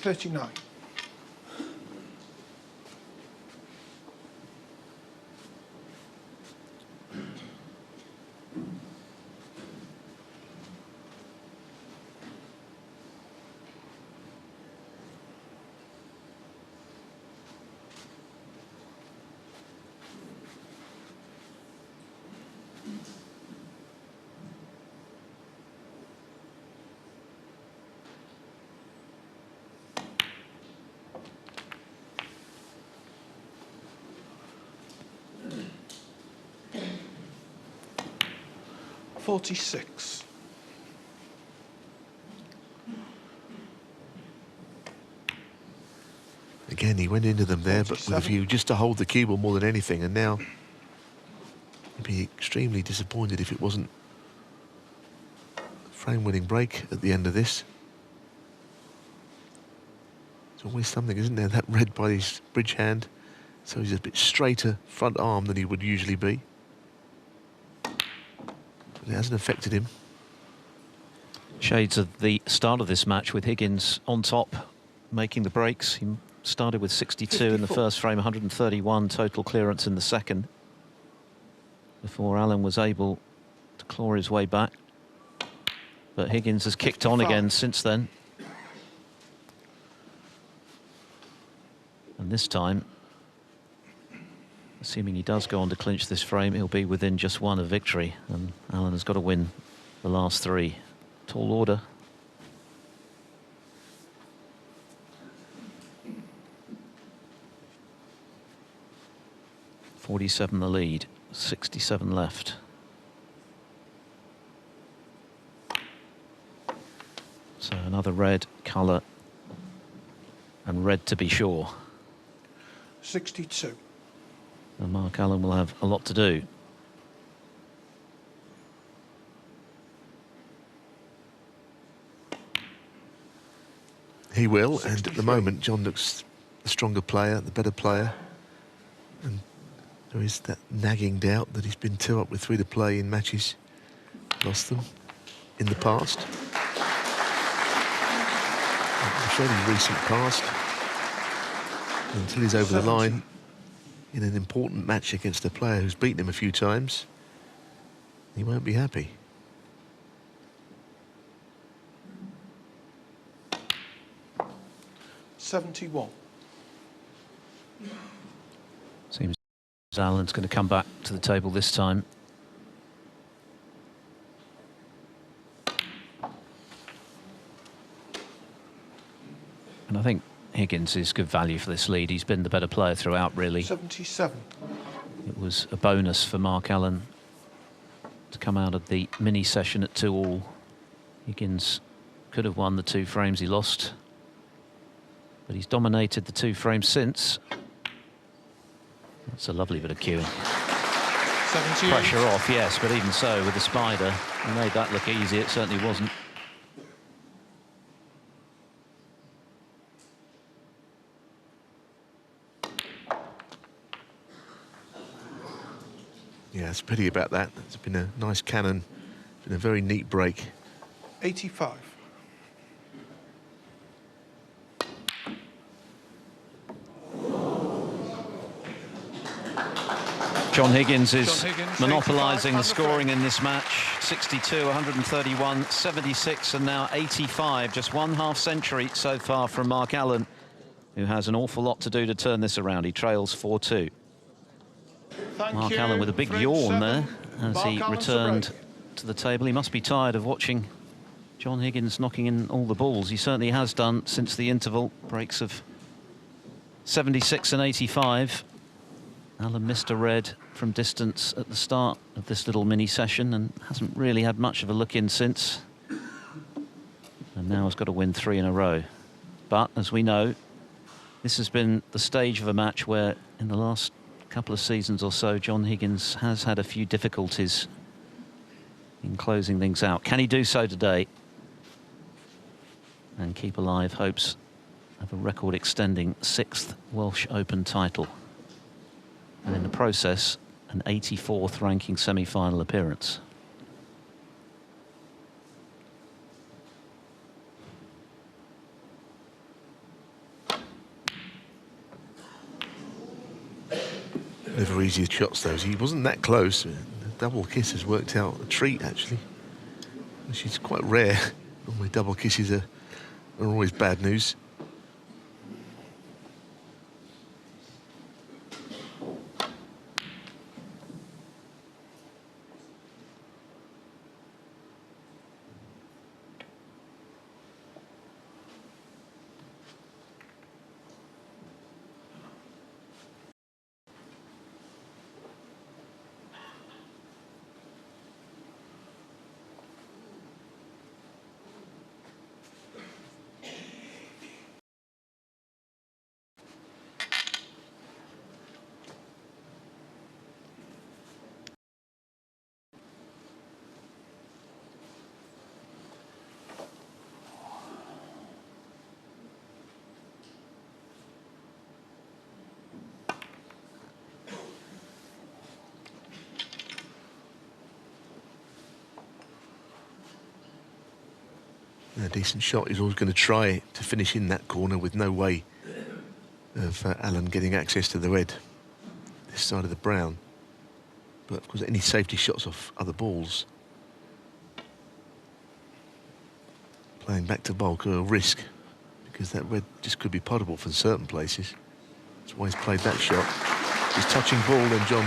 $39. 46. Again, he went into them there, but with a view just to hold the cue ball more than anything, and now he'd be extremely disappointed if it wasn't a frame-winning break at the end of this. There's always something, isn't there? That red by his bridge hand, so he's a bit straighter front arm than he would usually be. But it hasn't affected him. Shades of the start of this match with Higgins on top, making the breaks. He started with 62 54. In the first frame, 131 total clearance in the second, before Allen was able to claw his way back. But Higgins has kicked on again since then. And this time, assuming he does go on to clinch this frame, he'll be within just one of victory. And Allen has got to win the last three. Tall order. .47 the lead, 67 left. So another red colour, and red to be sure. 62. And Mark Allen will have a lot to do. He will, and at the moment John looks the stronger player, the better player, and there is that nagging doubt that he's been 2 up with 3 to play in matches, lost them in the past. A fairly recent past. Until he's over the line in an important match against a player who's beaten him a few times, he won't be happy. .71. Seems Allen's going to come back to the table this time. And I think Higgins is good value for this lead. He's been the better player throughout, really. 77. It was a bonus for Mark Allen to come out of the mini session at 2-all. Higgins could have won the 2 frames he lost, but he's dominated the 2 frames since. That's a lovely bit of cueing. 78. Pressure off, yes, but even so, with the spider, he made that look easy. It certainly wasn't. Yeah, it's a pity about that. It's been a nice cannon, been a very neat break. 85. John Higgins is monopolising the scoring in this match. 62, 131, 76 and now 85. Just 1/2 century so far from Mark Allen, who has an awful lot to do to turn this around. He trails 4-2. Mark Allen with a big yawn there as he returned to the table. He must be tired of watching John Higgins knocking in all the balls. He certainly has done since the interval breaks of 76 and 85. Allen missed a red from distance at the start of this little mini session and hasn't really had much of a look in since. And now has got to win 3 in a row. But as we know, this has been the stage of a match where in the last couple of seasons or so, John Higgins has had a few difficulties in closing things out. Can he do so today and keep alive hopes of a record-extending 6th Welsh Open title, and in the process an 84th ranking semi-final appearance? Never easy shots, those. He wasn't that close. The double kiss has worked out a treat, actually. She's quite rare. Normally double kisses are always bad news. a decent shot. He's always going to try to finish in that corner with no way of Allen getting access to the red this side of the brown. But of course, any safety shots off other balls, playing back to bulk, are a risk, because that red just could be potable for certain places. That's why he's played that shot. He's touching ball, and John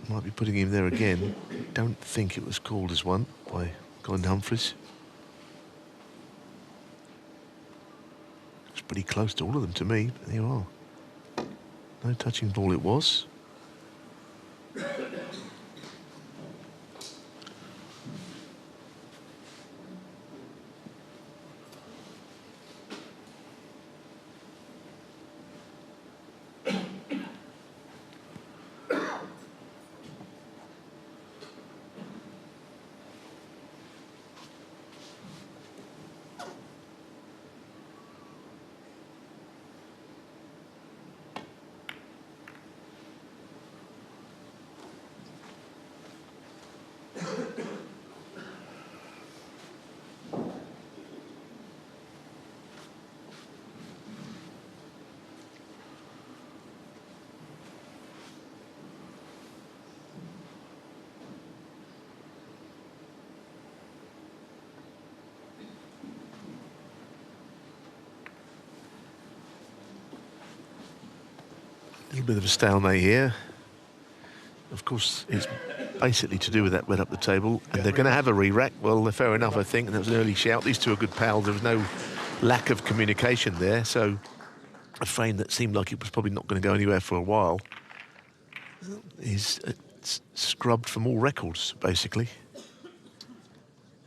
might be putting him there again. Don't think it was called as one by Colin Humphries. It's pretty close to all of them to me, but there you are. No touching ball it was. A little bit of a stalemate here. Of course, it's basically to do with that red up the table, and they're going to have a re-rack. Well, they're fair enough, I think, and that was an early shout. These two are good pals. There was no lack of communication there, so a frame that seemed like it was probably not going to go anywhere for a while is scrubbed from all records, basically.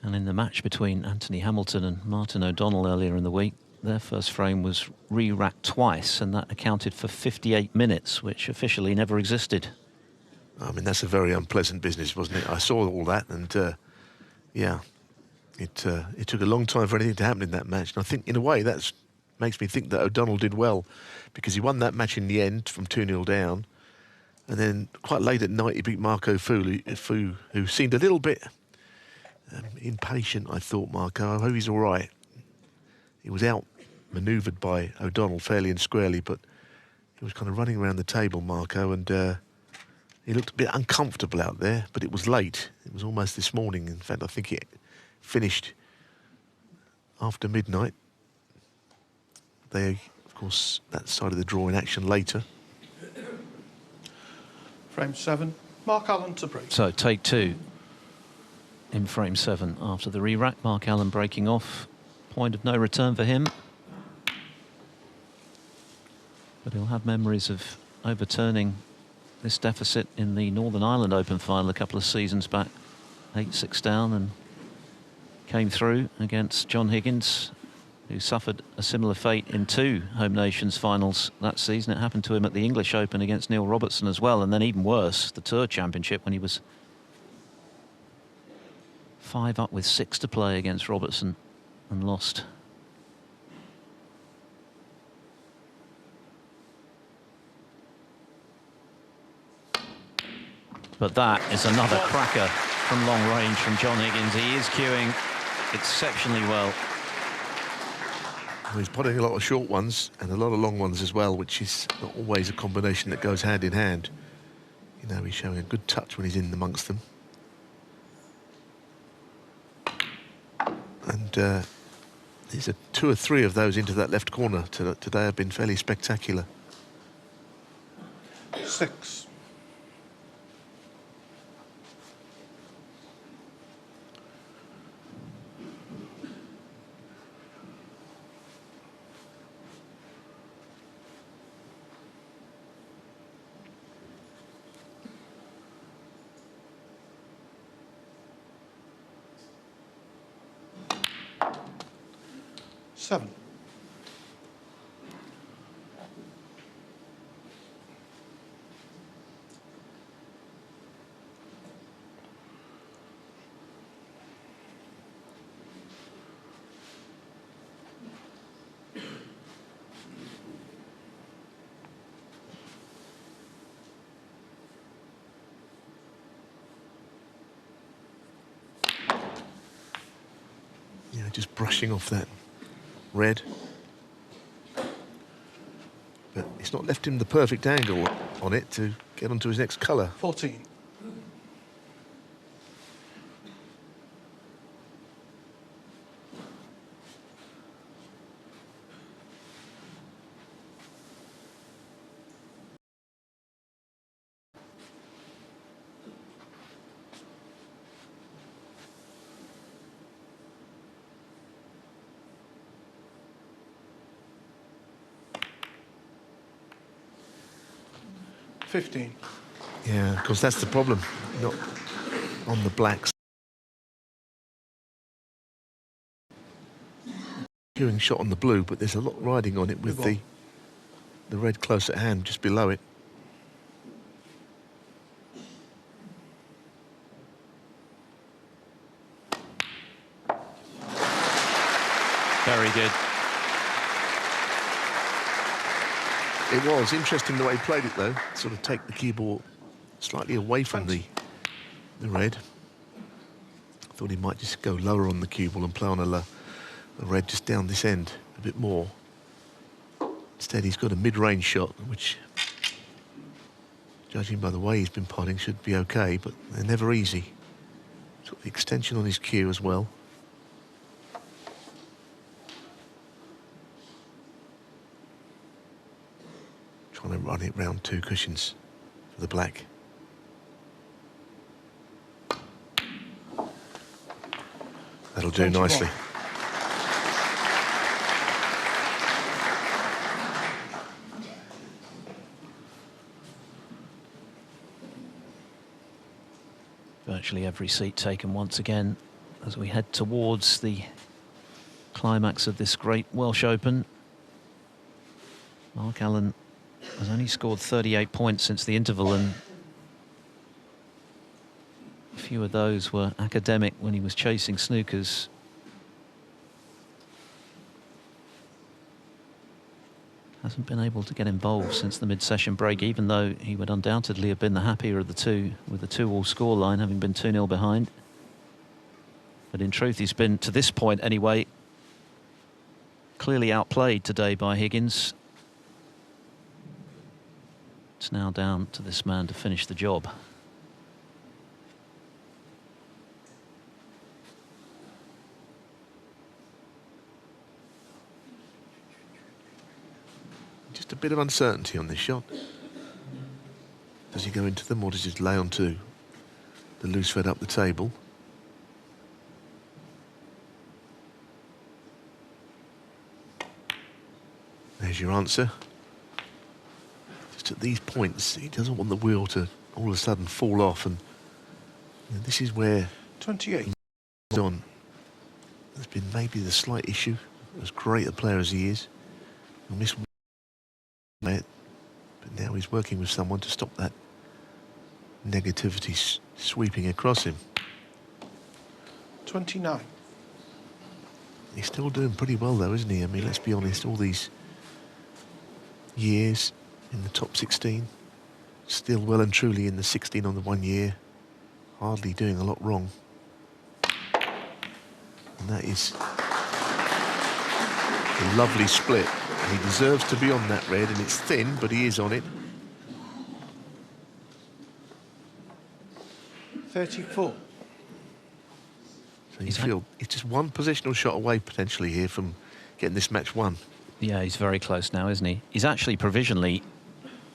And in the match between Anthony Hamilton and Martin O'Donnell earlier in the week, their first frame was re-racked twice, and that accounted for 58 minutes, which officially never existed. I mean, that's a very unpleasant business, wasn't it? I saw all that, and yeah, it took a long time for anything to happen in that match. And I think, in a way, that makes me think that O'Donnell did well, because he won that match in the end from 2-0 down. And then quite late at night, he beat Marco Fu, who seemed a little bit impatient, I thought, Marco. I hope he's all right. He was out-manoeuvred by O'Donnell fairly and squarely, but he was kind of running around the table, Marco, and he looked a bit uncomfortable out there, but it was late. It was almost this morning. In fact, I think it finished after midnight. They, of course, that side of the draw in action later. Frame 7, Mark Allen to break. So take two in frame 7 after the re-rack. Mark Allen breaking off. Point of no return for him. But he'll have memories of overturning this deficit in the Northern Ireland Open final a couple of seasons back. 8-6 down, and came through against John Higgins, who suffered a similar fate in 2 Home Nations finals that season. It happened to him at the English Open against Neil Robertson as well, and then even worse, the Tour Championship, when he was 5 up with 6 to play against Robertson and lost. But that is another cracker from long range from John Higgins. He is cueing exceptionally well. He's putting a lot of short ones and a lot of long ones as well, which is not always a combination that goes hand in hand. You know, he's showing a good touch when he's in amongst them. And there's 2 or 3 of those into that left corner today have been fairly spectacular. 6. Seven. just brushing off that red. But it's not left him the perfect angle on it to get onto his next colour. 14. Yeah, because that's the problem. Not on the blacks. Queuing shot on the blue, but there's a lot riding on it with the red close at hand, just below it. Very good. It was interesting the way he played it, though. Sort of take the cue ball slightly away from the red. Thought he might just go lower on the cue ball and play on a red just down this end a bit more. Instead, he's got a mid-range shot, which, judging by the way he's been putting, should be okay, but they're never easy. Sort of the extension on his cue as well. Trying to run it round 2 cushions for the black. That'll do nicely. Virtually every seat taken once again as we head towards the climax of this great Welsh Open. Mark Allen has only scored 38 points since the interval, and a few of those were academic when he was chasing Snookers. Hasn't been able to get involved since the mid-session break, even though he would undoubtedly have been the happier of the two with the 2-all scoreline, having been 2-0 behind. But in truth, he's been, to this point anyway, clearly outplayed today by Higgins. It's now down to this man to finish the job. Just a bit of uncertainty on this shot. Does he go into them, or does he just lay onto the loose thread up the table? There's your answer. Just at these points, he doesn't want the wheel to all of a sudden fall off, and you know, this is where 28 on. There's been maybe the slight issue. As great a player as he is, on this, but now he's working with someone to stop that negativity sweeping across him. 29. He's still doing pretty well, though, isn't he? I mean, let's be honest, all these years in the top 16, still well and truly in the 16 on the 1 year, hardly doing a lot wrong. And that is a lovely split. He deserves to be on that red, and it's thin, but he is on it. 34. So you feel it's just one positional shot away potentially here from getting this match won. Yeah, he's very close now, isn't he? He's actually provisionally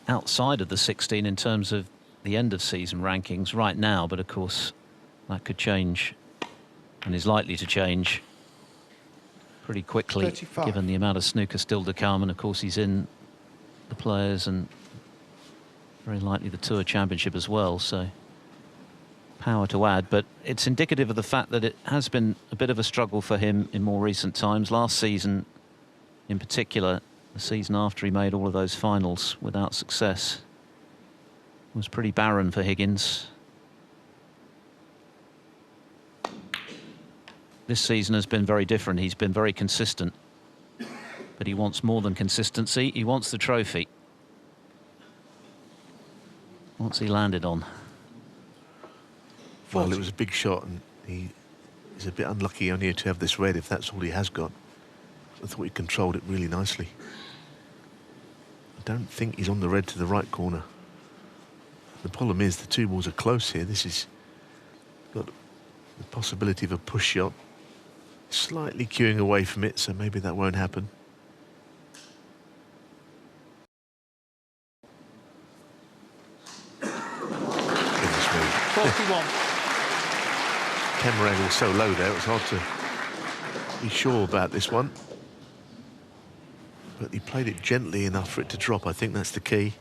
outside of the 16 in terms of the end of season rankings right now, but of course that could change and is likely to change pretty quickly, 35. given the amount of snooker still to come, and of course he's in the Players and very likely the Tour Championship as well, so power to add. But it's indicative of the fact that it has been a bit of a struggle for him in more recent times. Last season in particular, the season after he made all of those finals without success, was pretty barren for Higgins. This season has been very different. He's been very consistent, but he wants more than consistency. He wants the trophy. What's he landed on? Well, it was a big shot, and he He's a bit unlucky only to have this red if that's all he has got. I thought he controlled it really nicely. I don't think he's on the red to the right corner. The problem is the two balls are close here. This has got the possibility of a push shot. Slightly queuing away from it, so maybe that won't happen. Goodness me. 41. Camera angle so low there, it's hard to be sure about this one. But he played it gently enough for it to drop. I think that's the key.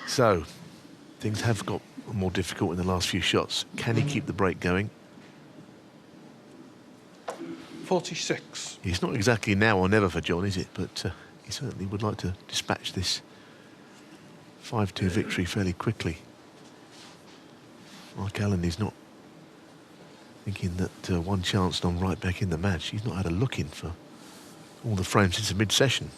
So, things have got more difficult in the last few shots. Can he keep the break going? 46. It's not exactly now or never for John, is it? But he certainly would like to dispatch this 5-2 victory fairly quickly. Mark Allen is not thinking that one chance and I'm right back in the match. He's not had a look in for all the frames since the mid-session.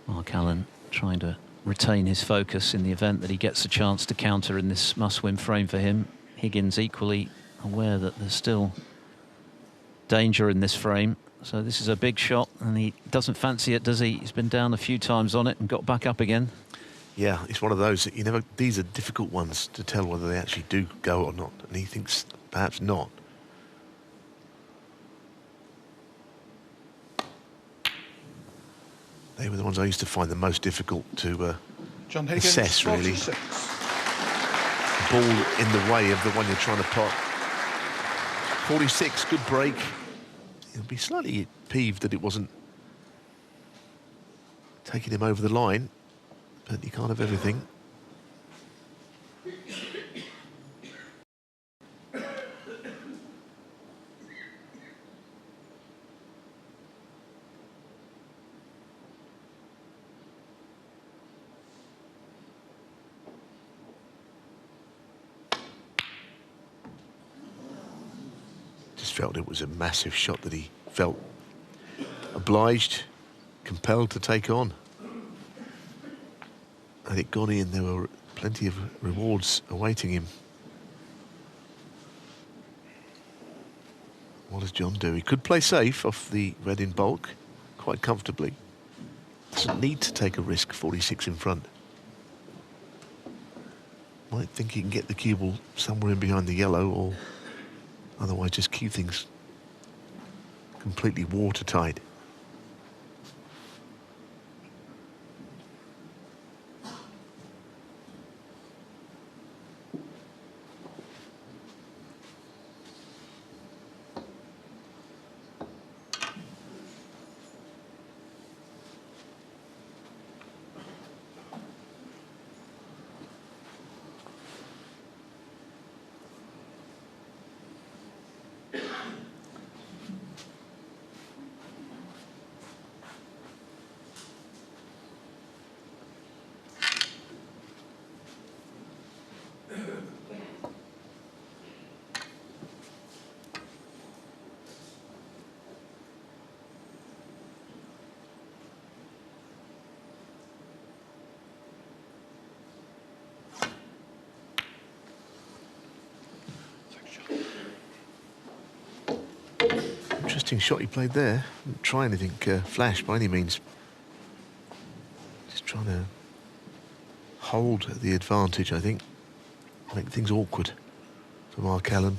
Mark Allen trying to retain his focus in the event that he gets a chance to counter in this must-win frame for him. Higgins equally aware that there's still danger in this frame. So this is a big shot and he doesn't fancy it, does he? He's been down a few times on it and got back up again. Yeah, it's one of those that you never... These are difficult ones to tell whether they actually do go or not. And he thinks perhaps not. They were the ones I used to find the most difficult to John Higgins, assess, really. 46. Ball in the way of the one you're trying to pot. 46, good break. He'll be slightly peeved that it wasn't taking him over the line, but he can't have everything. Felt it was a massive shot that he felt obliged, compelled to take on. Had it gone in, there were plenty of rewards awaiting him. What does John do? He could play safe off the red in bulk quite comfortably. Doesn't need to take a risk, 46 in front. Might think he can get the cue ball somewhere in behind the yellow, or otherwise just keep things completely watertight. Interesting shot he played there. Didn't try anything flash by any means. Just trying to hold the advantage, I think. Make things awkward for Mark Allen.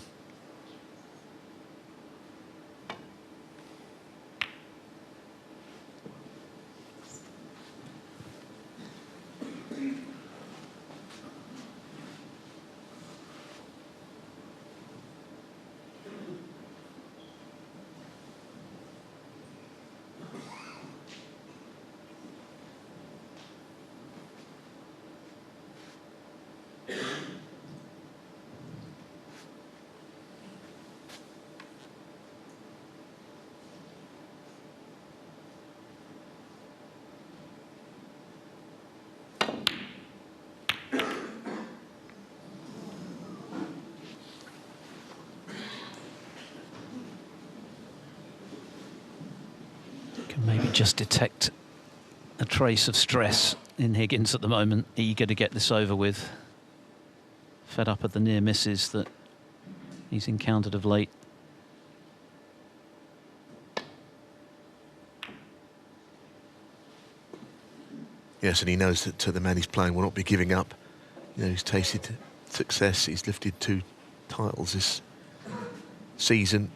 Can maybe just detect a trace of stress in Higgins at the moment, eager to get this over with. Fed up at the near misses that he's encountered of late. Yes, and he knows that the man he's playing will not be giving up. You know, he's tasted success. He's lifted 2 titles this season.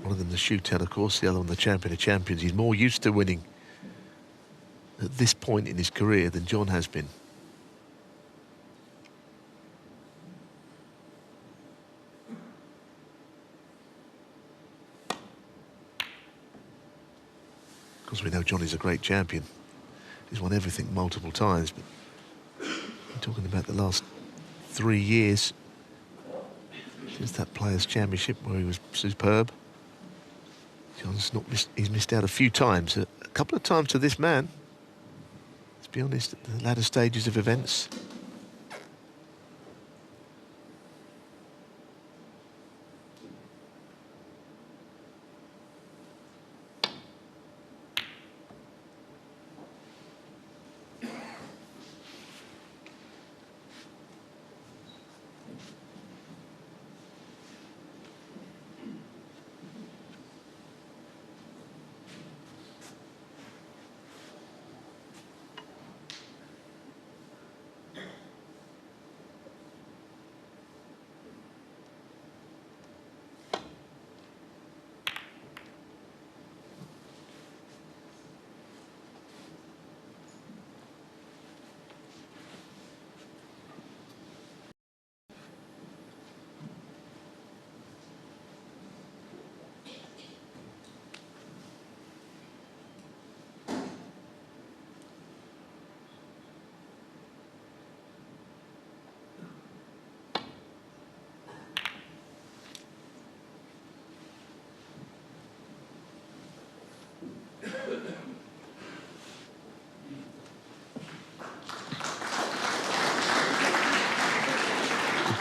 One of them the shootout, of course, the other one the champion of champions. He's more used to winning at this point in his career than John has been. Of course, we know John is a great champion. He's won everything multiple times, but we're talking about the last 3 years since that Players' Championship where he was superb. John's he's missed out a few times, a couple of times to this man. Let's be honest, at the latter stages of events.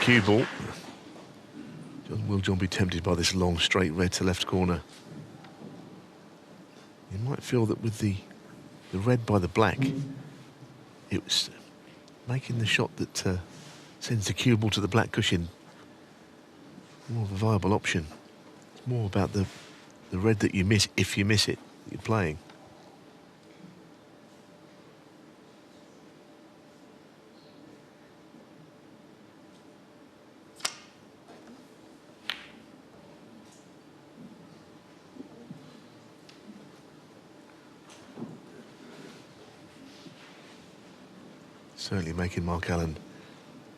Cue ball. Will John be tempted by this long straight red to left corner? You might feel that with the red by the black, it was making the shot that sends the cue ball to the black cushion more of a viable option. It's more about the red that you miss if you miss it that you're playing. Certainly making Mark Allen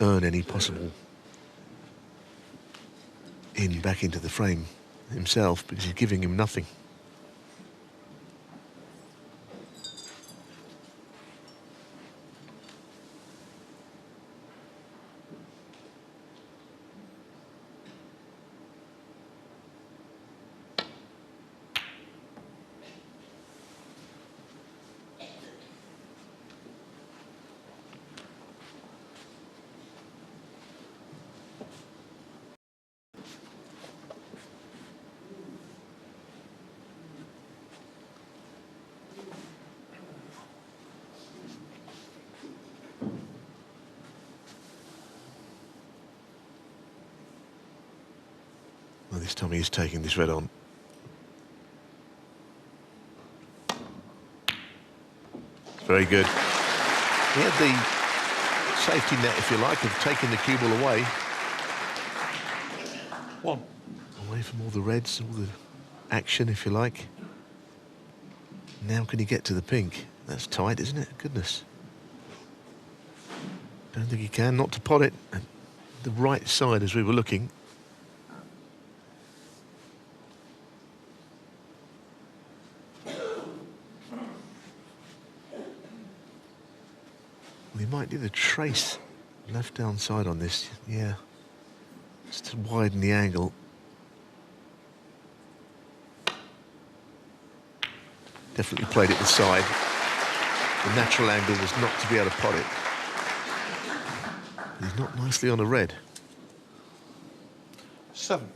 earn any possible in back into the frame himself, because he's giving him nothing. Well, this time he is taking this red on. Very good. He had the safety net, if you like, of taking the cue ball away. One. Away from all the reds, all the action, if you like. Now can he get to the pink? That's tight, isn't it? Goodness. Don't think he can. Not to pot it. And the right side as we were looking. We might need a trace left down side on this, yeah. Just to widen the angle. Definitely played it the side. The natural angle was not to be able to pot it. He's not nicely on a red. 7.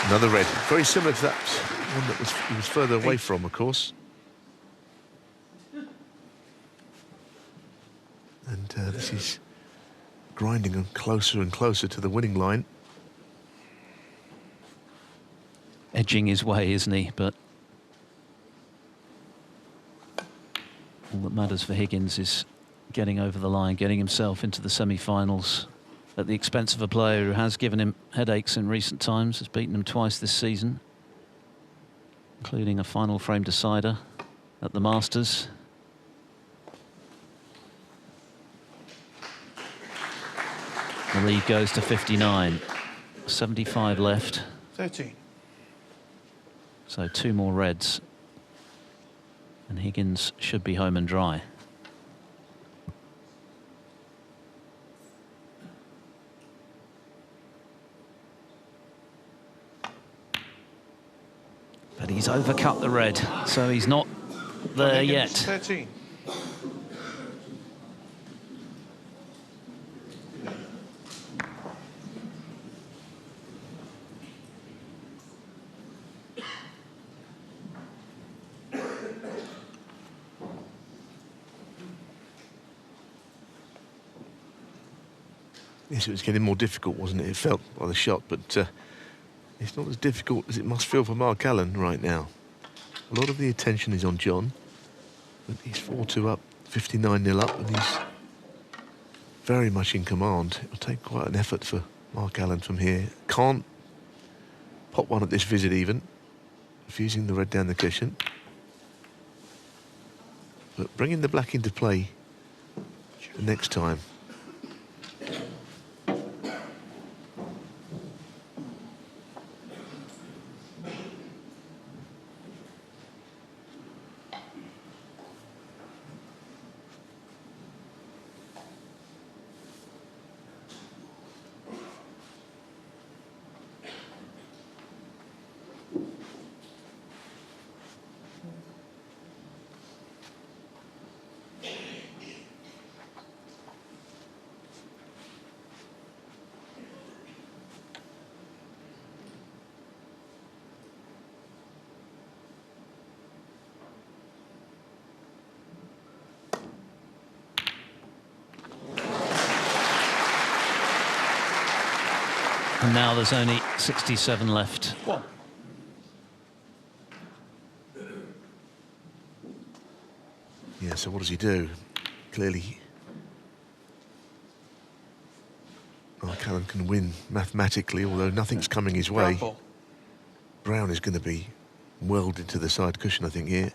Another red, very similar to that one that he was further away from, of course. And this is grinding him closer and closer to the winning line. Edging his way, isn't he? But all that matters for Higgins is getting over the line, getting himself into the semi-finals at the expense of a player who has given him headaches in recent times, has beaten him twice this season, including a final frame decider at the Masters. The lead goes to 59, 75 left. 13. So 2 more reds, and Higgins should be home and dry. But he's overcut the red, so he's not there yet. 13. Yes, it was getting more difficult, wasn't it? It felt by the shot, but it's not as difficult as it must feel for Mark Allen right now. A lot of the attention is on John, but he's 4-2 up, 59-0 up, and he's very much in command. It'll take quite an effort for Mark Allen from here. Can't pop one at this visit even, refusing the red down the cushion. But bringing the black into play the next time. And now there's only 67 left. One. Yeah, so what does he do? Clearly, Mark Allen can win mathematically, although nothing's coming his way. Brown is going to be welded to the side cushion, I think, here.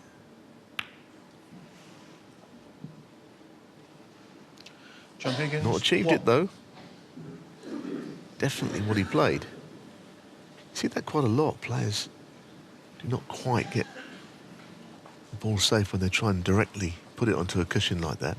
John Higgins. Not achieved it, though. Definitely what he played. See that quite a lot. Players do not quite get the ball safe when they try and directly put it onto a cushion like that.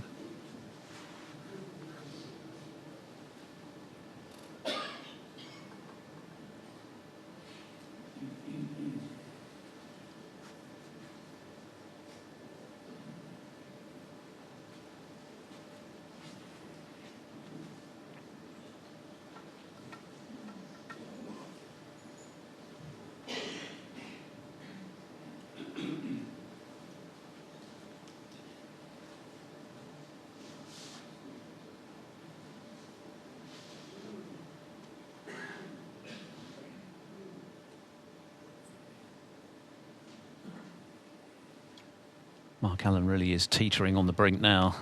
Mark Allen really is teetering on the brink now.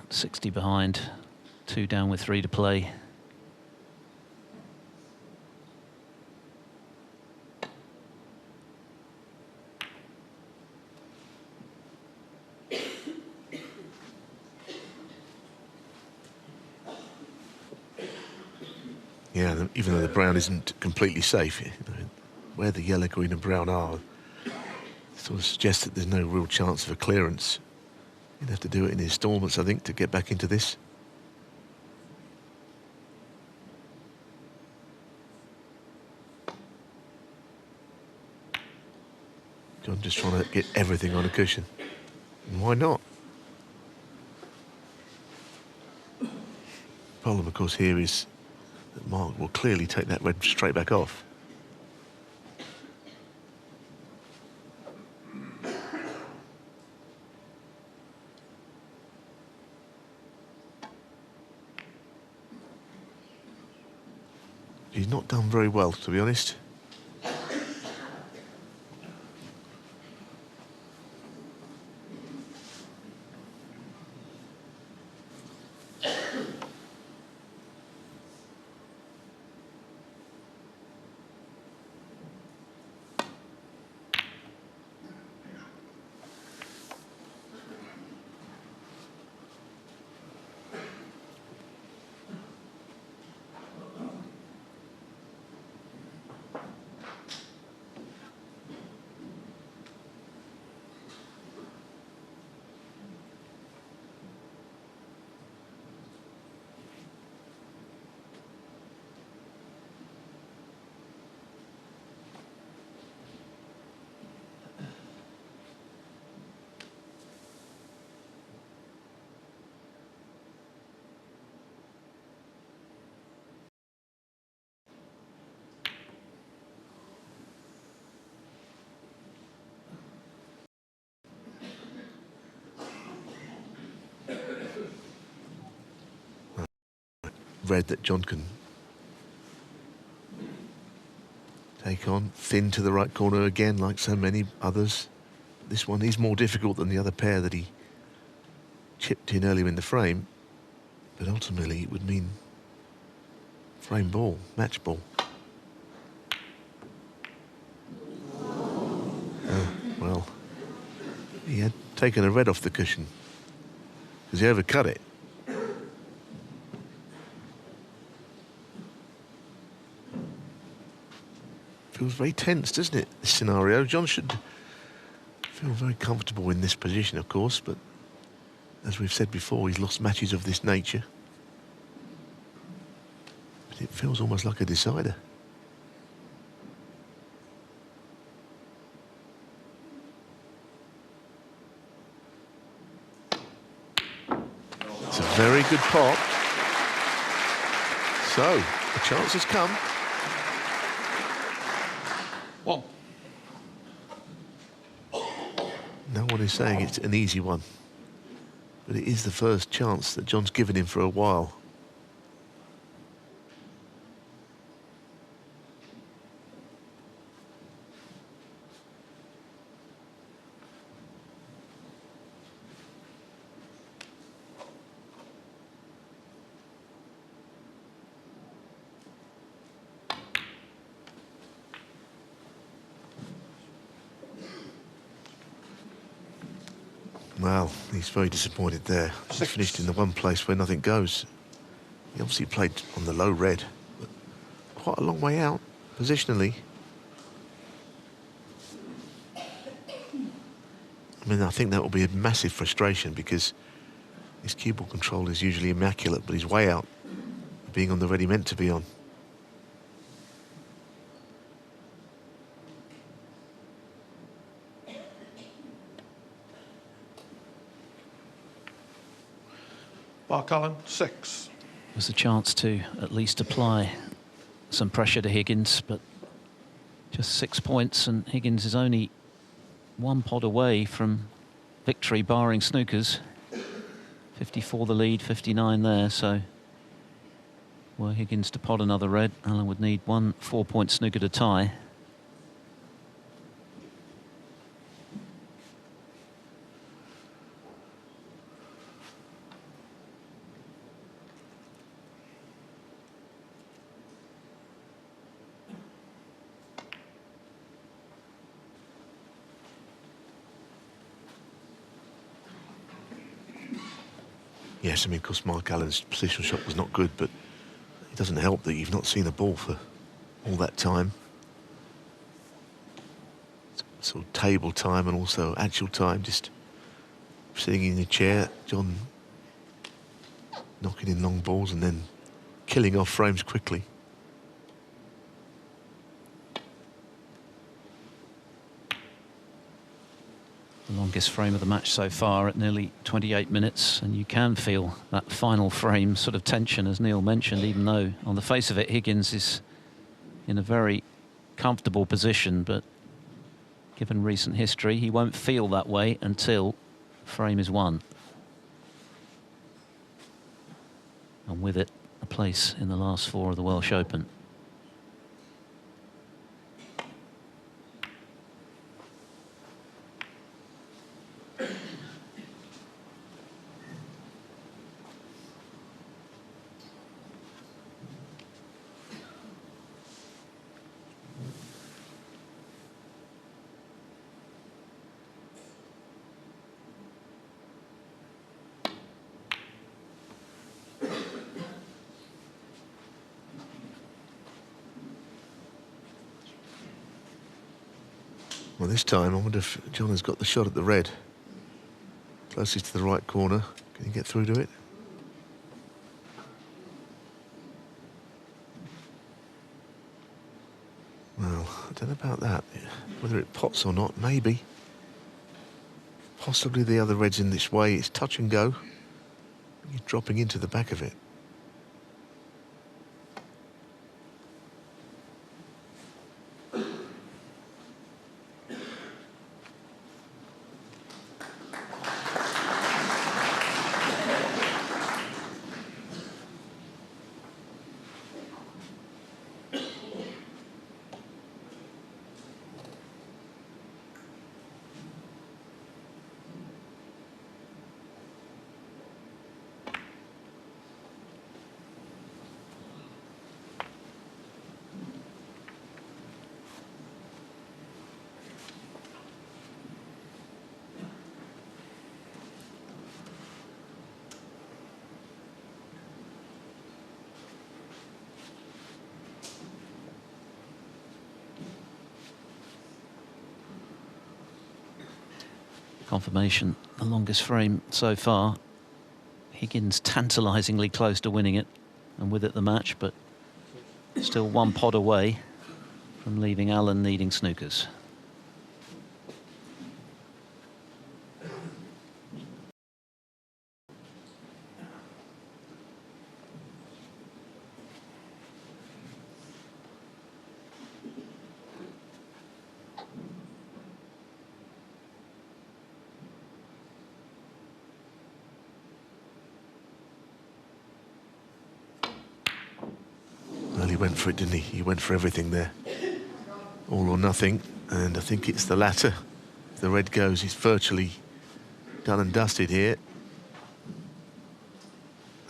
60 behind, 2 down with 3 to play. Yeah, even though the brown isn't completely safe, you know, where the yellow, green and brown are, sort of suggests that there's no real chance of a clearance. You'd have to do it in instalments, I think, to get back into this. John just trying to get everything on a cushion. And why not? The problem, of course, here is that Mark will clearly take that red straight back off. He's not done very well, to be honest. Red that John can take on. Thin to the right corner again, like so many others. This one is more difficult than the other pair that he chipped in earlier in the frame, but ultimately it would mean frame ball, match ball. Well, he had taken a red off the cushion because he overcut it. Feels very tense, doesn't it, this scenario? John should feel very comfortable in this position, of course, but as we've said before, he's lost matches of this nature. But it feels almost like a decider. It's a very good pop. So, the chance has come. One. No one is saying it's an easy one, but it is the first chance that John's given him for a while. Well, he's very disappointed there. He's finished in the one place where nothing goes. He obviously played on the low red, but quite a long way out, positionally. I mean, I think that will be a massive frustration because his cue ball control is usually immaculate, but he's way out, being on the red he meant to be on. Mark Allen, 6. Was a chance to at least apply some pressure to Higgins, but just 6 points, and Higgins is only 1 pot away from victory, barring Snookers. 54 the lead, 59 there, so were Higgins to pot another red, Allen would need 1 4-point snooker to tie. Yes, I mean, of course, Mark Allen's positional shot was not good, but it doesn't help that you've not seen a ball for all that time. Sort of table time and also actual time, just sitting in your chair, John knocking in long balls and then killing off frames quickly. The longest frame of the match so far at nearly 28 minutes, and you can feel that final frame sort of tension, as Neil mentioned, even though on the face of it Higgins is in a very comfortable position, but given recent history he won't feel that way until frame is won, and with it a place in the last 4 of the Welsh Open. Well, this time, I wonder if John has got the shot at the red. Closest to the right corner. Can he get through to it? Well, I don't know about that. Whether it pots or not, maybe. Possibly the other red's in this way. It's touch and go. He's dropping into the back of it. Confirmation, the longest frame so far. Higgins tantalisingly close to winning it, and with it the match, but still one pot away from leaving Allen needing snookers. Well, he went for it, didn't he? He went for everything there. All or nothing, and I think it's the latter. If the red goes, he's virtually done and dusted here.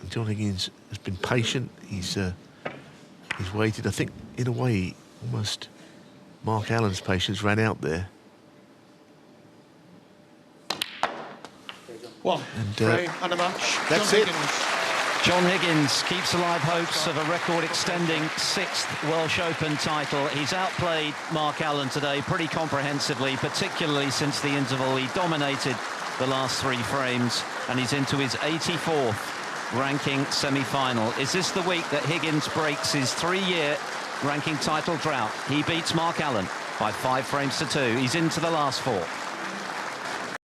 And John Higgins has been patient. He's waited. I think, in a way, almost Mark Allen's patience ran out there. One frame and a match. That's John it. Higgins. John Higgins keeps alive hopes of a record-extending 6th Welsh Open title. He's outplayed Mark Allen today pretty comprehensively, particularly since the interval. He dominated the last 3 frames, and he's into his 84th ranking semi-final. Is this the week that Higgins breaks his 3-year ranking title drought? He beats Mark Allen by 5 frames to 2. He's into the last 4.